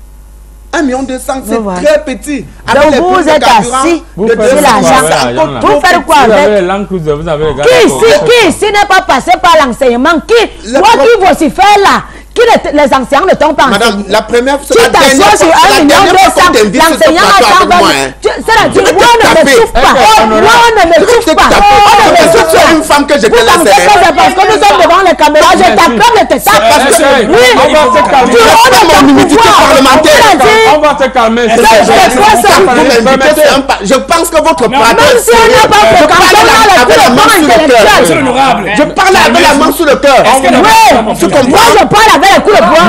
1 200 000, c'est très petit. Donc vous êtes assis, vous faites l'argent. Vous faites quoi avec? Qui ici n'est pas passé par l'enseignement? Qui? Toi qui vocifères là, qui les enseignants ne t'ont pas enseigné? Madame, la première fois, tu t'assois sur 1 200 000, l'enseignant a 120 000. C'est-à-dire, moi on ne me souffle pas. Moi on ne me souffle pas. On ne me souffle pas. Une femme que je te laisse. Vous pensez que c'est parce que nous sommes devant les caméras, je t'apprends de te taper. Oui, on va se calmer. On va se calmer. Je pense que votre même si on n'a pas fréquenté la main intellectuelle, je parle avec la main sous le cœur. Oui, tu comprends? Moi je parle avec les coups de bois.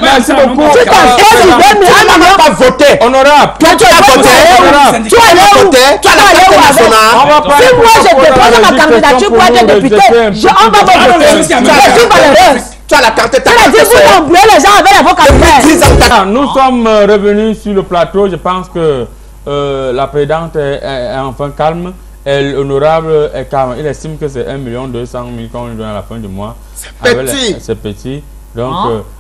Merci beaucoup. Tu t'assois sur 2 000. Tu n'as pas voté. Honorable. Tu as voté. Tu as voté. Tu as allé où avec? Si moi je dépose ma candidature pour être député, on va voter. Je suis malheureuse. Tu as la carte. C'est-à-dire vous oubliez les gens avec la vocabulaire. Nous sommes revenus sur le plateau. Je pense que la présidente est enfin calme. Et l'honorable est calme. Il estime que c'est 1 200 000 qu'on lui donne à la fin du mois. C'est petit. C'est petit. Donc,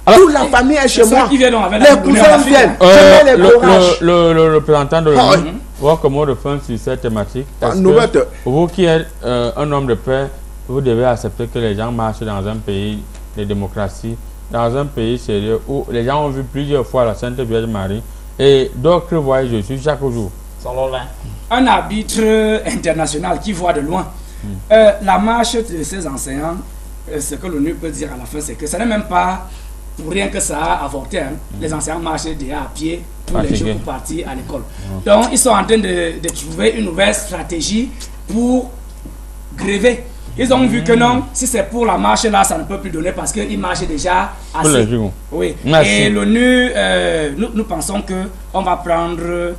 toute la famille est chez moi. Les cousins viennent. Le représentant de l'ONU, votre mot de fin sur cette thématique. Vous qui êtes un homme de paix, vous devez accepter que les gens marchent dans un pays de démocratie, dans un pays sérieux où les gens ont vu plusieurs fois la Sainte Vierge Marie et d'autres voient Jésus chaque jour. Un arbitre international qui voit de loin. La marche de ces enseignants, ce que l'ONU peut dire à la fin, c'est que ce n'est même pas pour rien que ça a avorté. Hein. Les enseignants marchaient déjà à pied tous les jours pour partir à l'école. Donc ils sont en train de trouver une nouvelle stratégie pour gréver. Ils ont vu que non, si c'est pour la marche là, ça ne peut plus donner parce qu'ils marchent déjà assez. Oui. Merci. Et l'ONU, nous pensons qu'on va prendre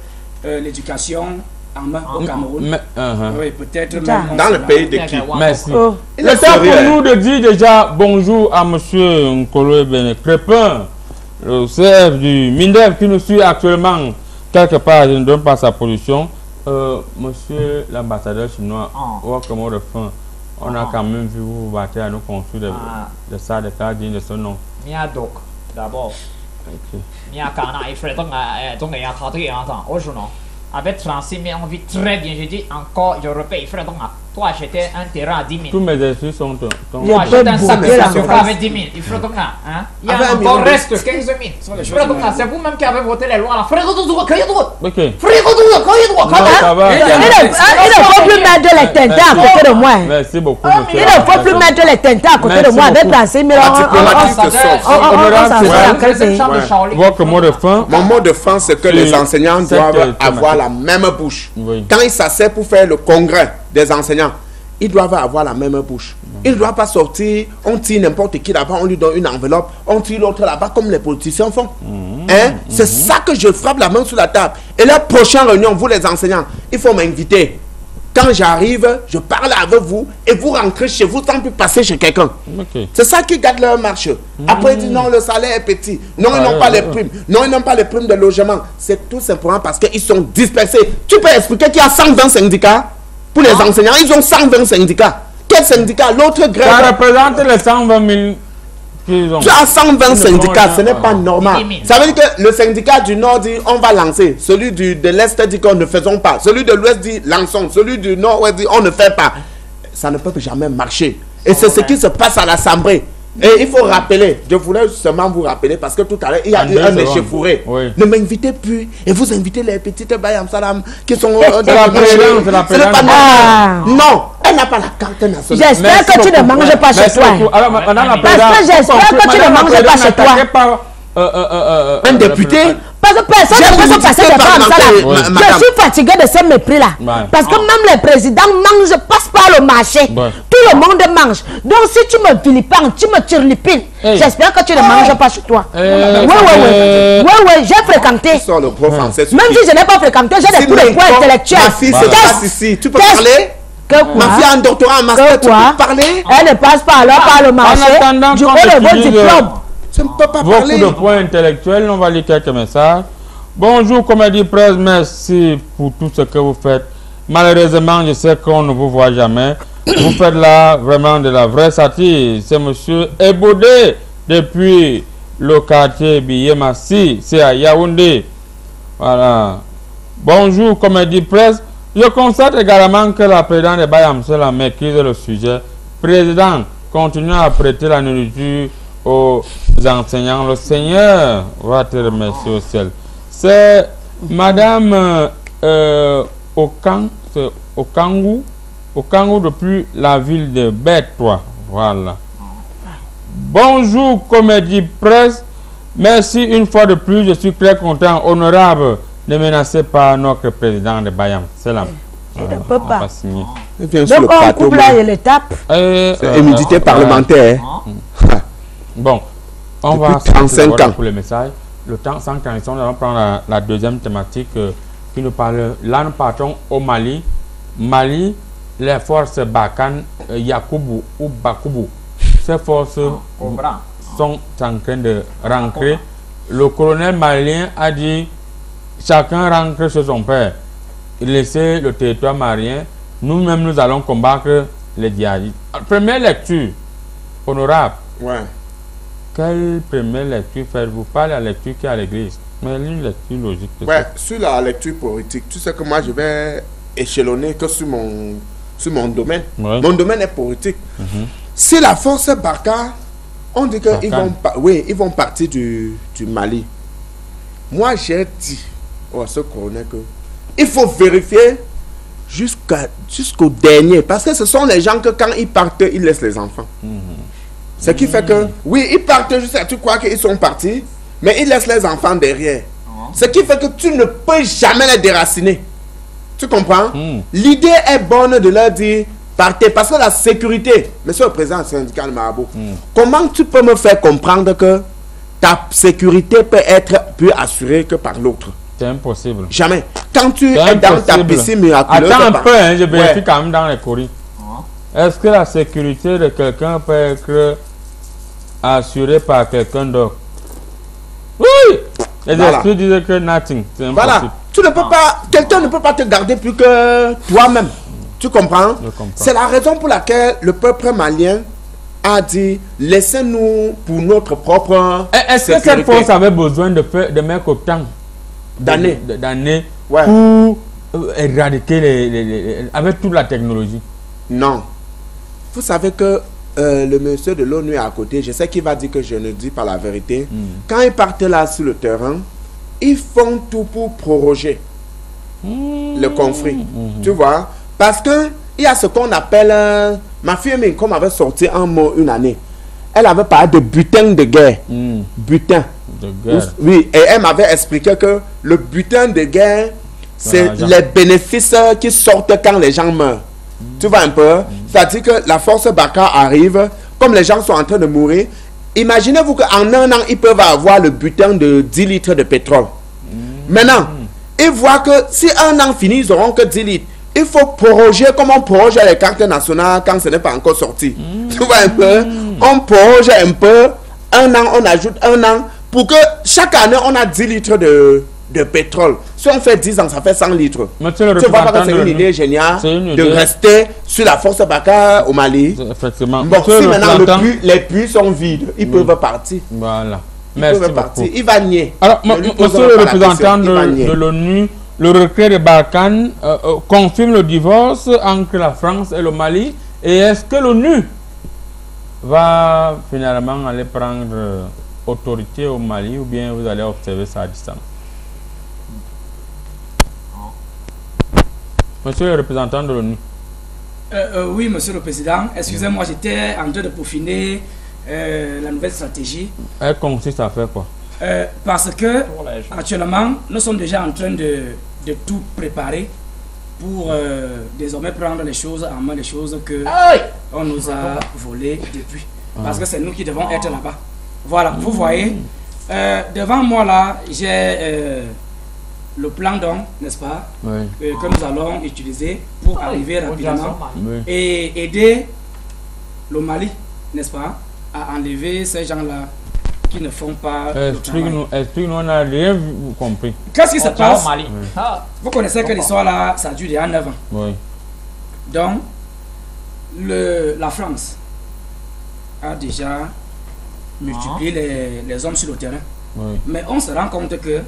l'éducation en main au Cameroun. Oui, peut-être même dans le pays de qui. Merci. Il est temps pour nous de dire déjà bonjour à M. Nkolo Ebene Crépin, le chef du MINDEF qui nous suit actuellement quelque part, je ne donne pas sa position. Monsieur l'ambassadeur chinois, au Cameroun de fin, on a quand même vu vous battre à nous construire de ça, de cas digne de ce nom. Mia donc, d'abord. Mia Kana, il ferait donc un cadre au journal. Avec 36 000, on vit très bien. Je dis encore, je repère, il ferait donc toi acheter un terrain à 10 000. Tous mes excuses sont. Toi acheter un sac de station avec 10 000. Il ferait donc il y a encore reste 15 000. C'est vous-même qui avez voté les lois là. Frère, il ne faut plus mettre les tentacles à côté de moi. Merci beaucoup. Il ne faut plus mettre les tentacles à côté de moi. Avec 36 000, Votre mot de fin. Mon mot de fin, c'est que les enseignants doivent avoir la même bouche. Quand ils s'asseyent pour faire le congrès des enseignants, ils doivent avoir la même bouche. Ils ne doivent pas sortir, on tire n'importe qui là-bas, on lui donne une enveloppe, on tire l'autre là-bas comme les politiciens font. C'est ça que je frappe la main sur la table. Et la prochaine réunion, vous les enseignants, il faut m'inviter. Quand j'arrive, je parle avec vous et vous rentrez chez vous sans plus passer chez quelqu'un. C'est ça qui gâte leur marche. Après, ils disent non, le salaire est petit. Non, ils n'ont pas les primes. Non, ils n'ont pas les primes de logement. C'est tout simplement parce qu'ils sont dispersés. Tu peux expliquer qu'il y a 120 syndicats pour les enseignants. Ils ont 120 syndicats. Quel syndicat? L'autre grève. Ça représente les 120 000 qu'ils ont. Tu as 120 syndicats, ce n'est pas normal. Ça veut dire que le syndicat du Nord dit on va lancer. Celui de l'Est dit qu'on ne faisons pas. Celui de l'Ouest dit lançons. Celui du Nord-Ouest dit on ne fait pas. Ça ne peut jamais marcher. Et c'est ce qui se passe à l'Assemblée. Et il faut rappeler, je voulais seulement vous rappeler parce que tout à l'heure il y a eu un échauffouré. Ne m'invitez plus et vous invitez les petites Bayam Salam qui sont c'est la présidente. Non, elle n'a pas la carte nationale. J'espère que tu ne manges pas chez toi. Parce que j'espère que tu ne manges pas chez toi. Un député. Parce que personne ne peut se passer des femmes. Je suis fatigué de ce mépris-là. Parce que même les présidents mangent, passent par le marché. Tout le monde mange. Donc si tu me vilipends, tu me turlupines, j'espère que tu ne manges pas chez toi. Oui, j'ai fréquenté. Même si je n'ai pas fréquenté, j'ai des coups de poing intellectuels. Ma fille se passe ici. Tu peux parler? Ma fille a un doctorat en master. Tu peux parler? Elle ne passe pas alors par le marché. Du haut de votre diplôme. Je ne peux pas parler. Beaucoup de points intellectuels, on va lire quelques messages. Bonjour Comédie Presse, merci pour tout ce que vous faites. Malheureusement, je sais qu'on ne vous voit jamais. Vous faites là vraiment de la vraie satire. C'est monsieur Ebodé depuis le quartier Biyemassi, c'est à Yaoundé. Voilà. Bonjour Comédie Presse. Je constate également que la présidente de Bayam Sela maîtrise le sujet. Président, continuez à prêter la nourriture aux enseignants. Le Seigneur va te remercier au ciel. C'est Madame Okangou depuis la ville de Bétois. Voilà. Bonjour Comédie Presse. Merci une fois de plus. Je suis très content, honorable. Ne menacez pas notre président de Bayam. C'est là. Je ne peux pas. Donc on coupe là et le tape. C'est immunité parlementaire. Bon, on va 35 ans pour les messages. Le temps sans transition, nous allons prendre la deuxième thématique qui nous parle. Là, nous partons au Mali. Mali, les forces Bakan, Yakubu ou Bakubu. Ces forces sont en train de rentrer. Le colonel malien a dit chacun rentre chez son père. Laissez le territoire malien. Nous-mêmes, nous allons combattre les djihadistes. Première lecture, honorable. Ouais. Quelle première lecture faites-vous? Pas la lecture qui est à l'église, mais une lecture logique. Ouais, sur la lecture politique, tu sais que moi je vais échelonner que sur sur mon domaine. Ouais. Mon domaine est politique. Si la force Barkhane, on dit qu'ils vont partir du Mali. Moi, j'ai dit à ce colonel que il faut vérifier jusqu'au dernier. Parce que ce sont les gens que quand ils partent, ils laissent les enfants. Ce qui fait que, oui, ils partent jusqu'à tu crois qu'ils sont partis, mais ils laissent les enfants derrière. Ce qui fait que tu ne peux jamais les déraciner. Tu comprends? L'idée est bonne de leur dire partez. Parce que la sécurité, monsieur le président syndical Marabout, comment tu peux me faire comprendre que ta sécurité peut être plus assurée que par l'autre? C'est impossible. Jamais. Quand tu es dans ta piscine miraculeuse... Attends un peu, hein, je vérifie quand même dans les courriers. Est-ce que la sécurité de quelqu'un peut être assurée par quelqu'un d'autre? Oui! Les esprits disent que nothing. C'est impossible. Voilà. Tu ne peux pas... Quelqu'un ne peut pas te garder plus que toi-même. Tu comprends? Je comprends. C'est la raison pour laquelle le peuple malien a dit laissez-nous pour notre propre Est-ce que cette force avait besoin de mettre autant d'années pour éradiquer avec toute la technologie? Non. Vous savez que le monsieur de l'ONU est à côté. Je sais qu'il va dire que je ne dis pas la vérité. Quand ils partent là sur le terrain, ils font tout pour proroger le conflit. Tu vois? Parce que il y a ce qu'on appelle... ma fille, comme avait sorti un mot une année, elle avait parlé de butin de guerre. Butin. De guerre. Oui, et elle m'avait expliqué que le butin de guerre, c'est les bénéfices qui sortent quand les gens meurent. Tu vois un peu? C'est-à-dire que la force Barkhane arrive, comme les gens sont en train de mourir. Imaginez-vous qu'en un an, ils peuvent avoir le butin de 10 litres de pétrole. Maintenant, ils voient que si un an finit, ils n'auront que 10 litres. Il faut proroger comme on proroge les cartes nationales quand ce n'est pas encore sorti. Tu vois un peu? On proroge un peu, un an, on ajoute un an, pour que chaque année, on a 10 litres de pétrole. Si on fait 10 ans, ça fait 100 litres. Monsieur le tu vois pas que c'est une idée géniale de rester sur la force Barkhane au Mali. Effectivement. Bon, si maintenant les puits sont vides, ils peuvent partir. Voilà. Ils peuvent partir. Il va nier. Alors, monsieur le représentant de l'ONU, le retrait de Barkhane confirme le divorce entre la France et le Mali. Et est-ce que l'ONU va finalement aller prendre autorité au Mali ou bien vous allez observer ça à distance? Monsieur le représentant de l'ONU. Oui, monsieur le président. Excusez-moi, j'étais en train de peaufiner la nouvelle stratégie. Elle consiste à faire quoi? Parce que actuellement, nous sommes déjà en train de tout préparer pour désormais prendre les choses en main, les choses que on nous a volées depuis. Parce que c'est nous qui devons être là-bas. Voilà, vous voyez, devant moi là, j'ai le plan d'homme, n'est-ce pas, que nous allons utiliser pour arriver rapidement et aider le Mali, n'est-ce pas, à enlever ces gens-là qui ne font pas le travail. Explique-nous, on n'a rien compris. Qu'est-ce qui se passe? Vous connaissez que l'histoire là, ça dure déjà 9 ans. Oui. Donc, la France a déjà multiplié les hommes sur le terrain. Oui. Mais on se rend compte que,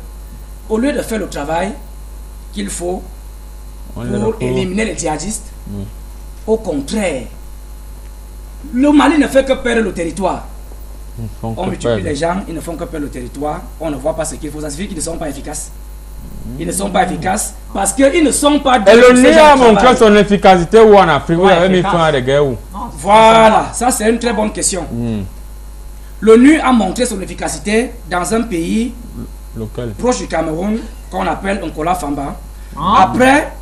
au lieu de faire le travail qu'il faut pour éliminer les djihadistes, au contraire, le Mali ne fait que perdre le territoire. On multiplie les gens, ils ne font que perdre le territoire, on ne voit pas ce qu'il faut, ça signifie qu'ils ne sont pas efficaces. Ils ne sont pas efficaces parce qu'ils ne sont pas... Et l'ONU a montré son efficacité où en Afrique? Vous avez mis fin à des guerres où? Voilà, ça c'est une très bonne question. L'ONU a montré son efficacité dans un pays proche du Cameroun qu'on appelle Nkola Famba. Après,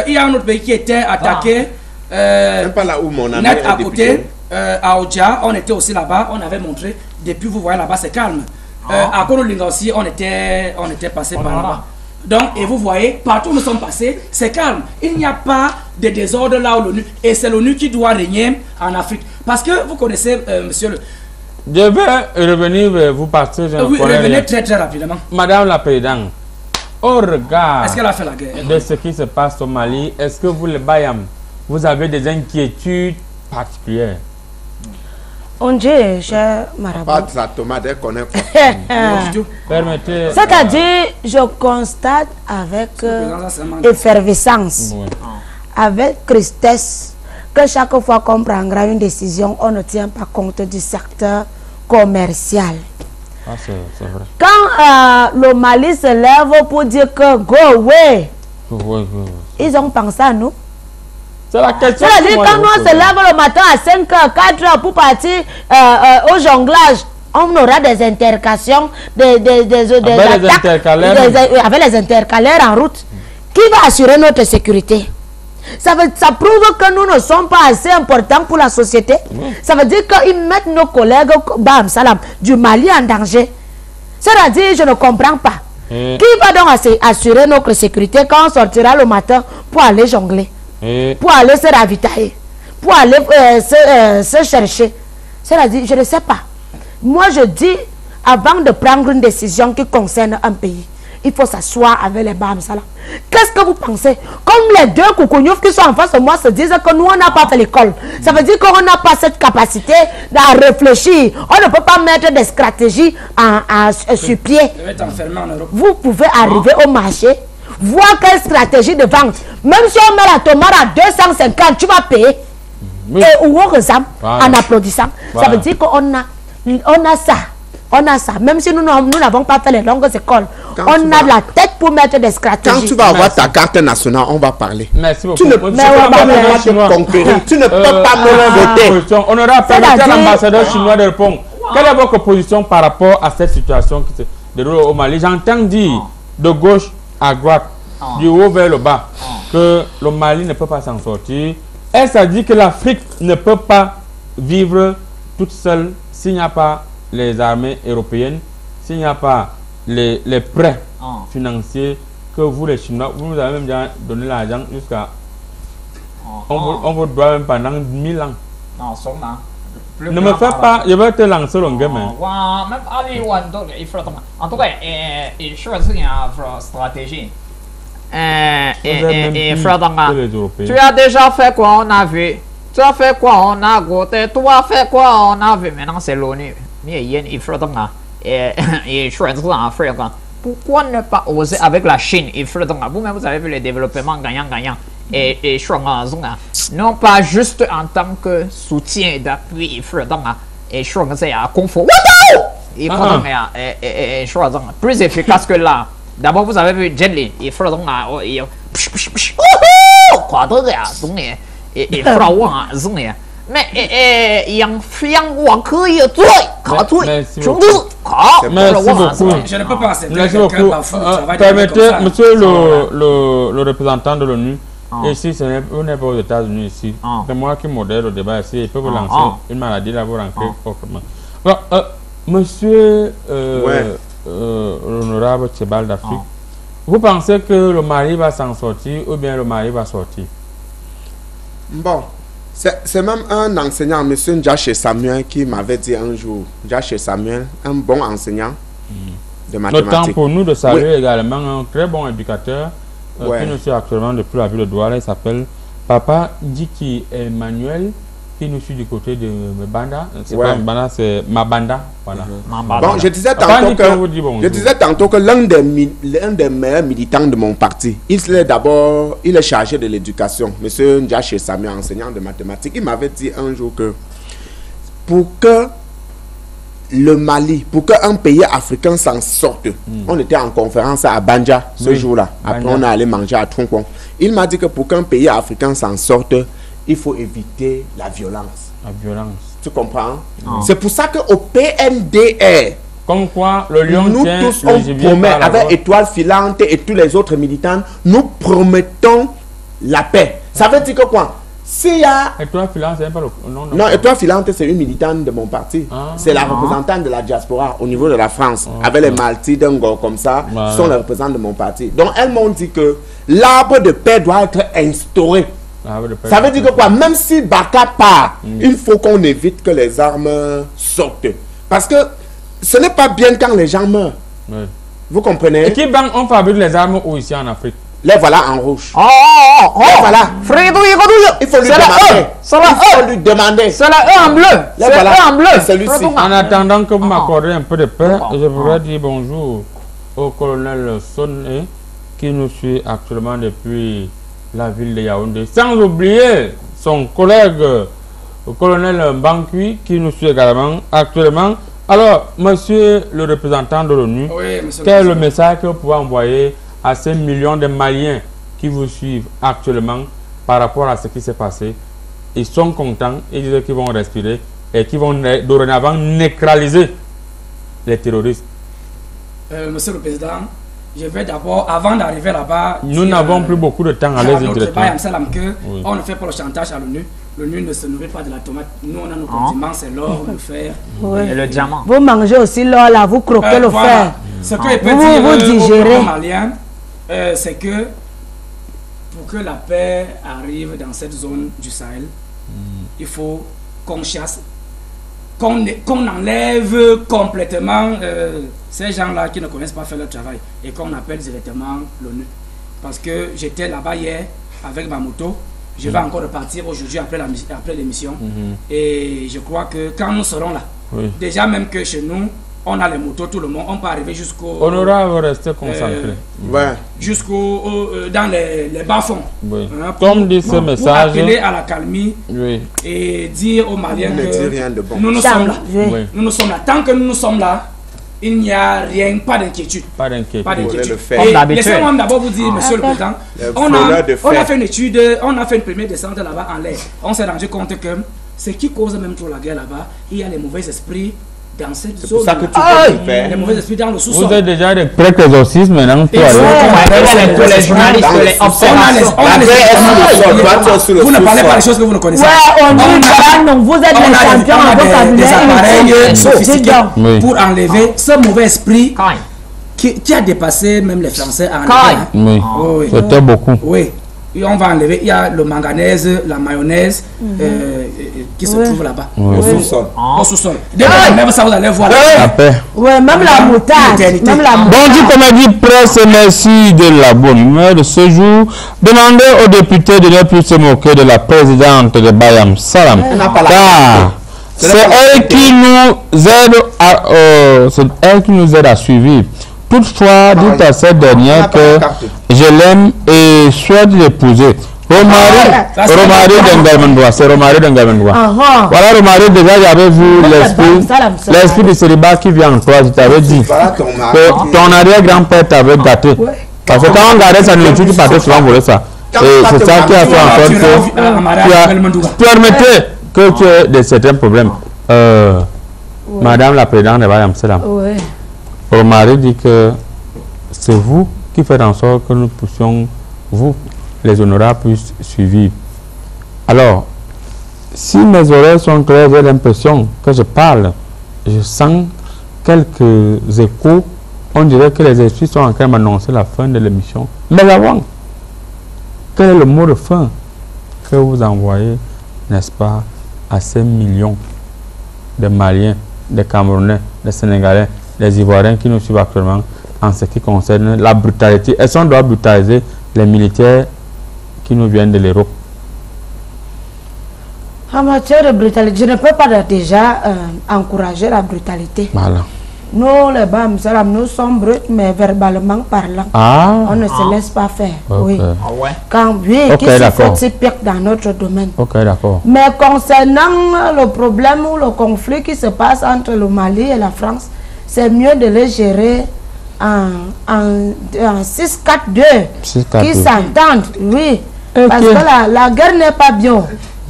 il y a un autre pays qui était attaqué pas là où mon ami net à côté, à Oja, on était aussi là-bas, on avait montré, depuis vous voyez là-bas c'est calme. À Konolinga aussi, on était passé par là-bas. Donc, et vous voyez, partout où nous sommes passés, c'est calme. Il n'y a pas de désordre là où l'ONU, et c'est l'ONU qui doit régner en Afrique. Parce que vous connaissez, monsieur le... Je vais revenir vers vous parce que je ne connais revenez rien. très rapidement. Madame la Présidente, au regard Est-ce qu'elle a fait la guerre de ce qui se passe au Mali, est-ce que vous, les Bayam, vous avez des inquiétudes particulières? On dit, cher Marabout. Pas sa tomate, elle connaît quoi. Permettez. C'est-à-dire, je constate avec effervescence, avec tristesse que chaque fois qu'on prendra une décision, on ne tient pas compte du secteur commercial. Ah, c'est vrai. Quand le Mali se lève pour dire que go away, Oui. ils ont pensé à nous. C'est la question. C'est-à-dire quand on se lève le matin à 5h, 4h pour partir au jonglage, on aura des intercations, des attaques avec les intercalaires en route. Qui va assurer notre sécurité? Ça prouve que nous ne sommes pas assez importants pour la société. Ça veut dire qu'ils mettent nos collègues du Mali en danger. C'est-à-dire, je ne comprends pas. Qui va donc assurer notre sécurité quand on sortira le matin pour aller jongler, pour aller se ravitailler, pour aller se chercher? C'est-à-dire, je ne sais pas. Moi, je dis, avant de prendre une décision qui concerne un pays, il faut s'asseoir avec les Bam Salam. Qu'est-ce que vous pensez? Comme les deux Koukounouf qui sont en face de moi se disent que nous, on n'a pas fait l'école. Ça veut dire qu'on n'a pas cette capacité à réfléchir. On ne peut pas mettre des stratégies sur pied. Vous pouvez arriver au marché, voir quelle stratégie de vente. Même si on met la tomate à 250, tu vas payer. Et où on ressemble en applaudissant. Ça veut dire qu'on a ça. On a ça. Même si nous n'avons pas fait les longues écoles, on a la tête pour mettre des stratégies. Quand tu vas avoir ta carte nationale, on va parler. Merci beaucoup. Tu ne peux pas te conquérir. Tu ne peux pas me voter. On aura permis à l'ambassadeur chinois de répondre. Quelle est votre position par rapport à cette situation qui se déroule au Mali? J'entends dire de gauche à droite, du haut vers le bas, que le Mali ne peut pas s'en sortir. Est-ce à dire que l'Afrique ne peut pas vivre toute seule s'il n'y a pas les armées européennes, s'il n'y a pas les prêts financiers que vous les Chinois, vous nous avez même déjà donné l'argent jusqu'à... On vous doit même pendant 1000 ans. Non, sûrement. Ne me fais pas, je vais te lancer le game. Même Ali il faut en tout cas, il choisit une stratégie. Tu as déjà fait quoi on a vu? Tu as fait quoi on a goûté? Tu as fait quoi on a vu? Maintenant c'est l'ONU. Pourquoi ne pas oser avec la Chine? Vous-même vous avez vu les développements gagnant-gagnant. Et non pas juste en tant que soutien d'appui. Et plus efficace que là. D'abord vous avez vu Jet Li. Mais je ne peux pas accepter. Merci beaucoup. Permettez, monsieur le représentant de l'ONU, ici, vous n'êtes pas aux États-Unis ici. C'est moi qui modère le débat ici. Il peut vous lancer une maladie là, vous rentrez autrement. Monsieur l'honorable Tchébal d'Afrique, vous pensez que le Mali va s'en sortir ou bien le Mali va sortir? Bon. C'est même un enseignant, M. Ndiaché Samuel, qui m'avait dit un jour, Ndiaché Samuel, un bon enseignant de mathématiques. Le temps pour nous de saluer également un très bon éducateur qui nous suit actuellement depuis la ville de Douala. Il s'appelle Papa Djiki Emmanuel, qui nous suit du côté de Mbanda. C'est pas Mbanda, c'est Mabanda. Voilà. Bon, je disais tantôt que l'un des meilleurs militants de mon parti, il est chargé de l'éducation, M. Ndiaché Samuel, enseignant de mathématiques. Il m'avait dit un jour que pour que le Mali, pour qu'un pays africain s'en sorte, on était en conférence à Banja ce jour-là. Après, on est allé manger à Troncon. Il m'a dit que pour qu'un pays africain s'en sorte, il faut éviter la violence. La violence. Tu comprends? C'est pour ça qu'au PNDR, comme quoi le lion nous tous, on promet, avec Étoile Filante et tous les autres militants, nous promettons la paix. Ça veut dire que quoi? S'il y a... Étoile Filante, c'est pas le nom. Non, Étoile Filante, c'est une militante de mon parti. C'est la représentante de la diaspora au niveau de la France. Avec les Maltais, Dengo, comme ça, sont les représentants de mon parti. Donc, elles m'ont dit que l'arbre de paix doit être instauré. Ça veut dire que quoi? Même si Baka part, il faut qu'on évite que les armes sortent. Parce que ce n'est pas bien quand les gens meurent. Vous comprenez? Et qui banque on fabrique les armes où ici en Afrique? Les voilà en rouge. Les voilà. Il faut lui demander. Il faut lui demander. C'est la E en bleu. Les voilà. En bleu. Celui-ci. En attendant que vous m'accordez un peu de paix, je voudrais dire bonjour au colonel Sonné qui nous suit actuellement depuis la ville de Yaoundé. Sans oublier son collègue, le colonel Bankui, qui nous suit également actuellement. Alors, monsieur le représentant de l'ONU, quel est le message que vous pouvez envoyer à ces millions de Maliens qui vous suivent actuellement par rapport à ce qui s'est passé? Ils sont contents, ils disent qu'ils vont respirer et qu'ils vont dorénavant neutraliser les terroristes. Monsieur le Président, je vais d'abord, avant d'arriver là-bas... Nous n'avons plus beaucoup de temps, allez-y directement. On ne fait pas le chantage à l'ONU. L'ONU ne se nourrit pas de la tomate. Nous, on a nos condiments, c'est l'or, le fer et le diamant. Vous mangez aussi l'or là, vous croquez le fer. Ce que je peux dire aux Maliens, c'est que pour que la paix arrive dans cette zone du Sahel, il faut qu'on chasse, qu'on enlève complètement ces gens-là qui ne connaissent pas faire leur travail et qu'on appelle directement l'ONU. Parce que j'étais là-bas hier avec ma moto. Je vais encore repartir aujourd'hui après l'émission. Et je crois que quand nous serons là, déjà même que chez nous, on a les motos, tout le monde, on peut arriver jusqu'au... Honorable, restez concentré. Jusqu'au... dans les bas-fonds. Comme dit ce message... Pour appeler à la calmie et dire aux Maliens que nous sommes là. Nous nous sommes là. Tant que nous sommes là, il n'y a rien, pas d'inquiétude. Pas d'inquiétude. Laissez-moi d'abord vous dire, monsieur le Président, on a fait une étude, on a fait une première descente là-bas en l'air. On s'est rendu compte que ce qui cause même trop la guerre là-bas, il y a les mauvais esprits dans cette zone. C'est pour ça que tu peux faire. Les mauvais esprits dans le sous-sol. Vous êtes déjà des pré-exorcismes maintenant. Les journalistes, les observations. Vous ne parlez pas des choses que vous ne connaissez pas. Vous êtes les champions en des appareils sophistiqués pour enlever ce mauvais esprit qui a dépassé même les Français en oui, c'était beaucoup. Oui. Et on va enlever, il y a le manganèse, la mayonnaise qui se trouve là-bas, au sous-sol. Au sous-sol. Dès que même ça, vous allez voir. Oui, même la moutarde. Bonjour, comédie presse, merci de la bonne humeur de ce jour. Demandez aux députés de ne plus se moquer de la présidente de Bayam Salam. Car c'est elle qui nous aide à suivre. Toutefois, dites à cette dernière que je l'aime et souhaite l'épouser. Romari d'Engalmendois, c'est Romari d'Engalmendois. Voilà, Romari, déjà j'avais vu l'esprit du célibat qui vient en toi. Je t'avais dit que ton arrière-grand-père t'avait gâté. Parce que quand on gardait sa nourriture, tu partais souvent voler ça. Et c'est ça qui a fait en sorte que tu permettais que tu aies de certains problèmes. Madame la présidente de Bayam Salam. Romari dit que c'est vous qui faites en sorte que nous puissions, vous, les honorables, puissent suivre. Alors, si mes oreilles sont claires, j'ai l'impression que je parle, je sens quelques échos, on dirait que les esprits sont en train d'annoncer la fin de l'émission. Mais avant, quel est le mot de fin que vous envoyez, n'est-ce pas, à ces millions de Maliens, de Camerounais, de Sénégalais, les Ivoiriens qui nous suivent actuellement en ce qui concerne la brutalité? Est-ce qu'on doit brutaliser les militaires qui nous viennent de l'Europe? En matière de brutalité, je ne peux pas déjà encourager la brutalité. Voilà. Nous, les Bayam Salam, nous sommes bruts, mais verbalement parlant. On ne se laisse pas faire. Okay. Oui. Quand qui se fait pire dans notre domaine. D'accord. Mais concernant le problème ou le conflit qui se passe entre le Mali et la France, c'est mieux de les gérer en 6-4-2, qui s'entendent, oui. Parce que la guerre n'est pas bien,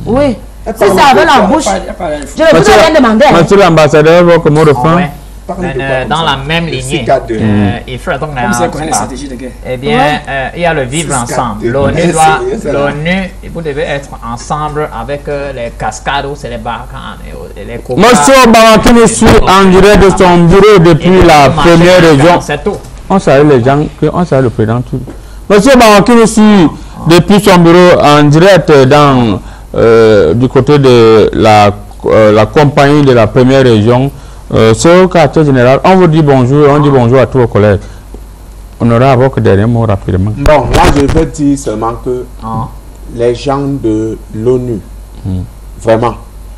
oui. Si ça avait la bouche, je ne vous ai rien demandé. Monsieur l'ambassadeur, votre mot de fin? Dans la même lignée, il faut donc eh bien, il y a le vivre ensemble. L'ONU, vous devez être ensemble avec les cascades, c'est les Balkans et les Cobras. Monsieur Obama qui nous suit en direct de son bureau depuis la première région. On salue les gens, on salue le président. Monsieur Obama qui nous suit depuis son bureau en direct dans, du côté de la compagnie de la première région. C'est au quartier général, on vous dit bonjour, on dit bonjour à tous vos collègues. On aura votre dernier mot rapidement. Bon, moi je veux dire seulement que les gens de l'ONU, vraiment,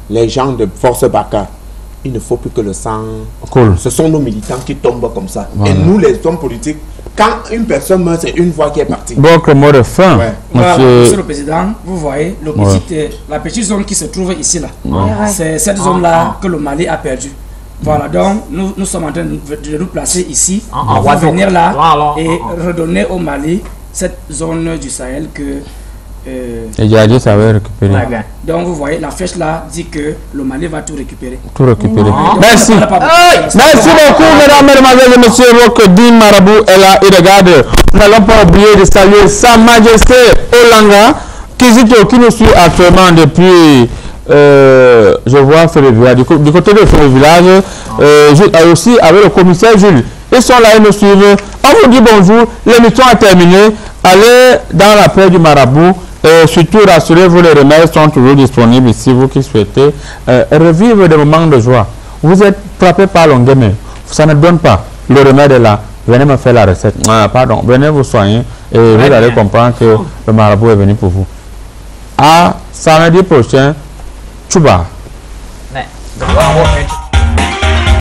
les gens de Force Baka, il ne faut plus que le sang coule. Ce sont nos militants qui tombent comme ça. Voilà. Et nous, les hommes politiques, quand une personne meurt, c'est une voix qui est partie. Donc, le mot de fin, Ouais. Voilà, monsieur. Monsieur le Président, vous voyez la petite zone qui se trouve ici là. Ouais. C'est cette zone-là que le Mali a perdu. Voilà, donc nous sommes en train de nous placer ici pour venir là et redonner au Mali cette zone du Sahel que... Et Djadji, ça va récupérer. Très bien. Donc vous voyez, la flèche là dit que le Mali va tout récupérer. Tout récupérer. Donc, Merci. on ne parle pas beaucoup. Merci beaucoup, mesdames, mesdemoiselles et messieurs. Rokedin Marabout est là. Et regarde, nous n'allons pas oublier de saluer Sa Majesté Olanga Kizito qui nous suit actuellement depuis, je vois, du côté de Feu Village, aussi avec le commissaire Jules. Ils sont là, ils nous suivent. On vous dit bonjour. L'émission est terminée. Allez dans la paix du Marabout. Et surtout, rassurez-vous, les remèdes sont toujours disponibles ici, vous qui souhaitez revivre des moments de joie. Vous êtes frappé par l'ongame, ça ne donne pas. Le remède est là. Venez me faire la recette. Venez vous soigner et vous allez comprendre que le Marabout est venu pour vous. À samedi prochain, Tchouba. Mais,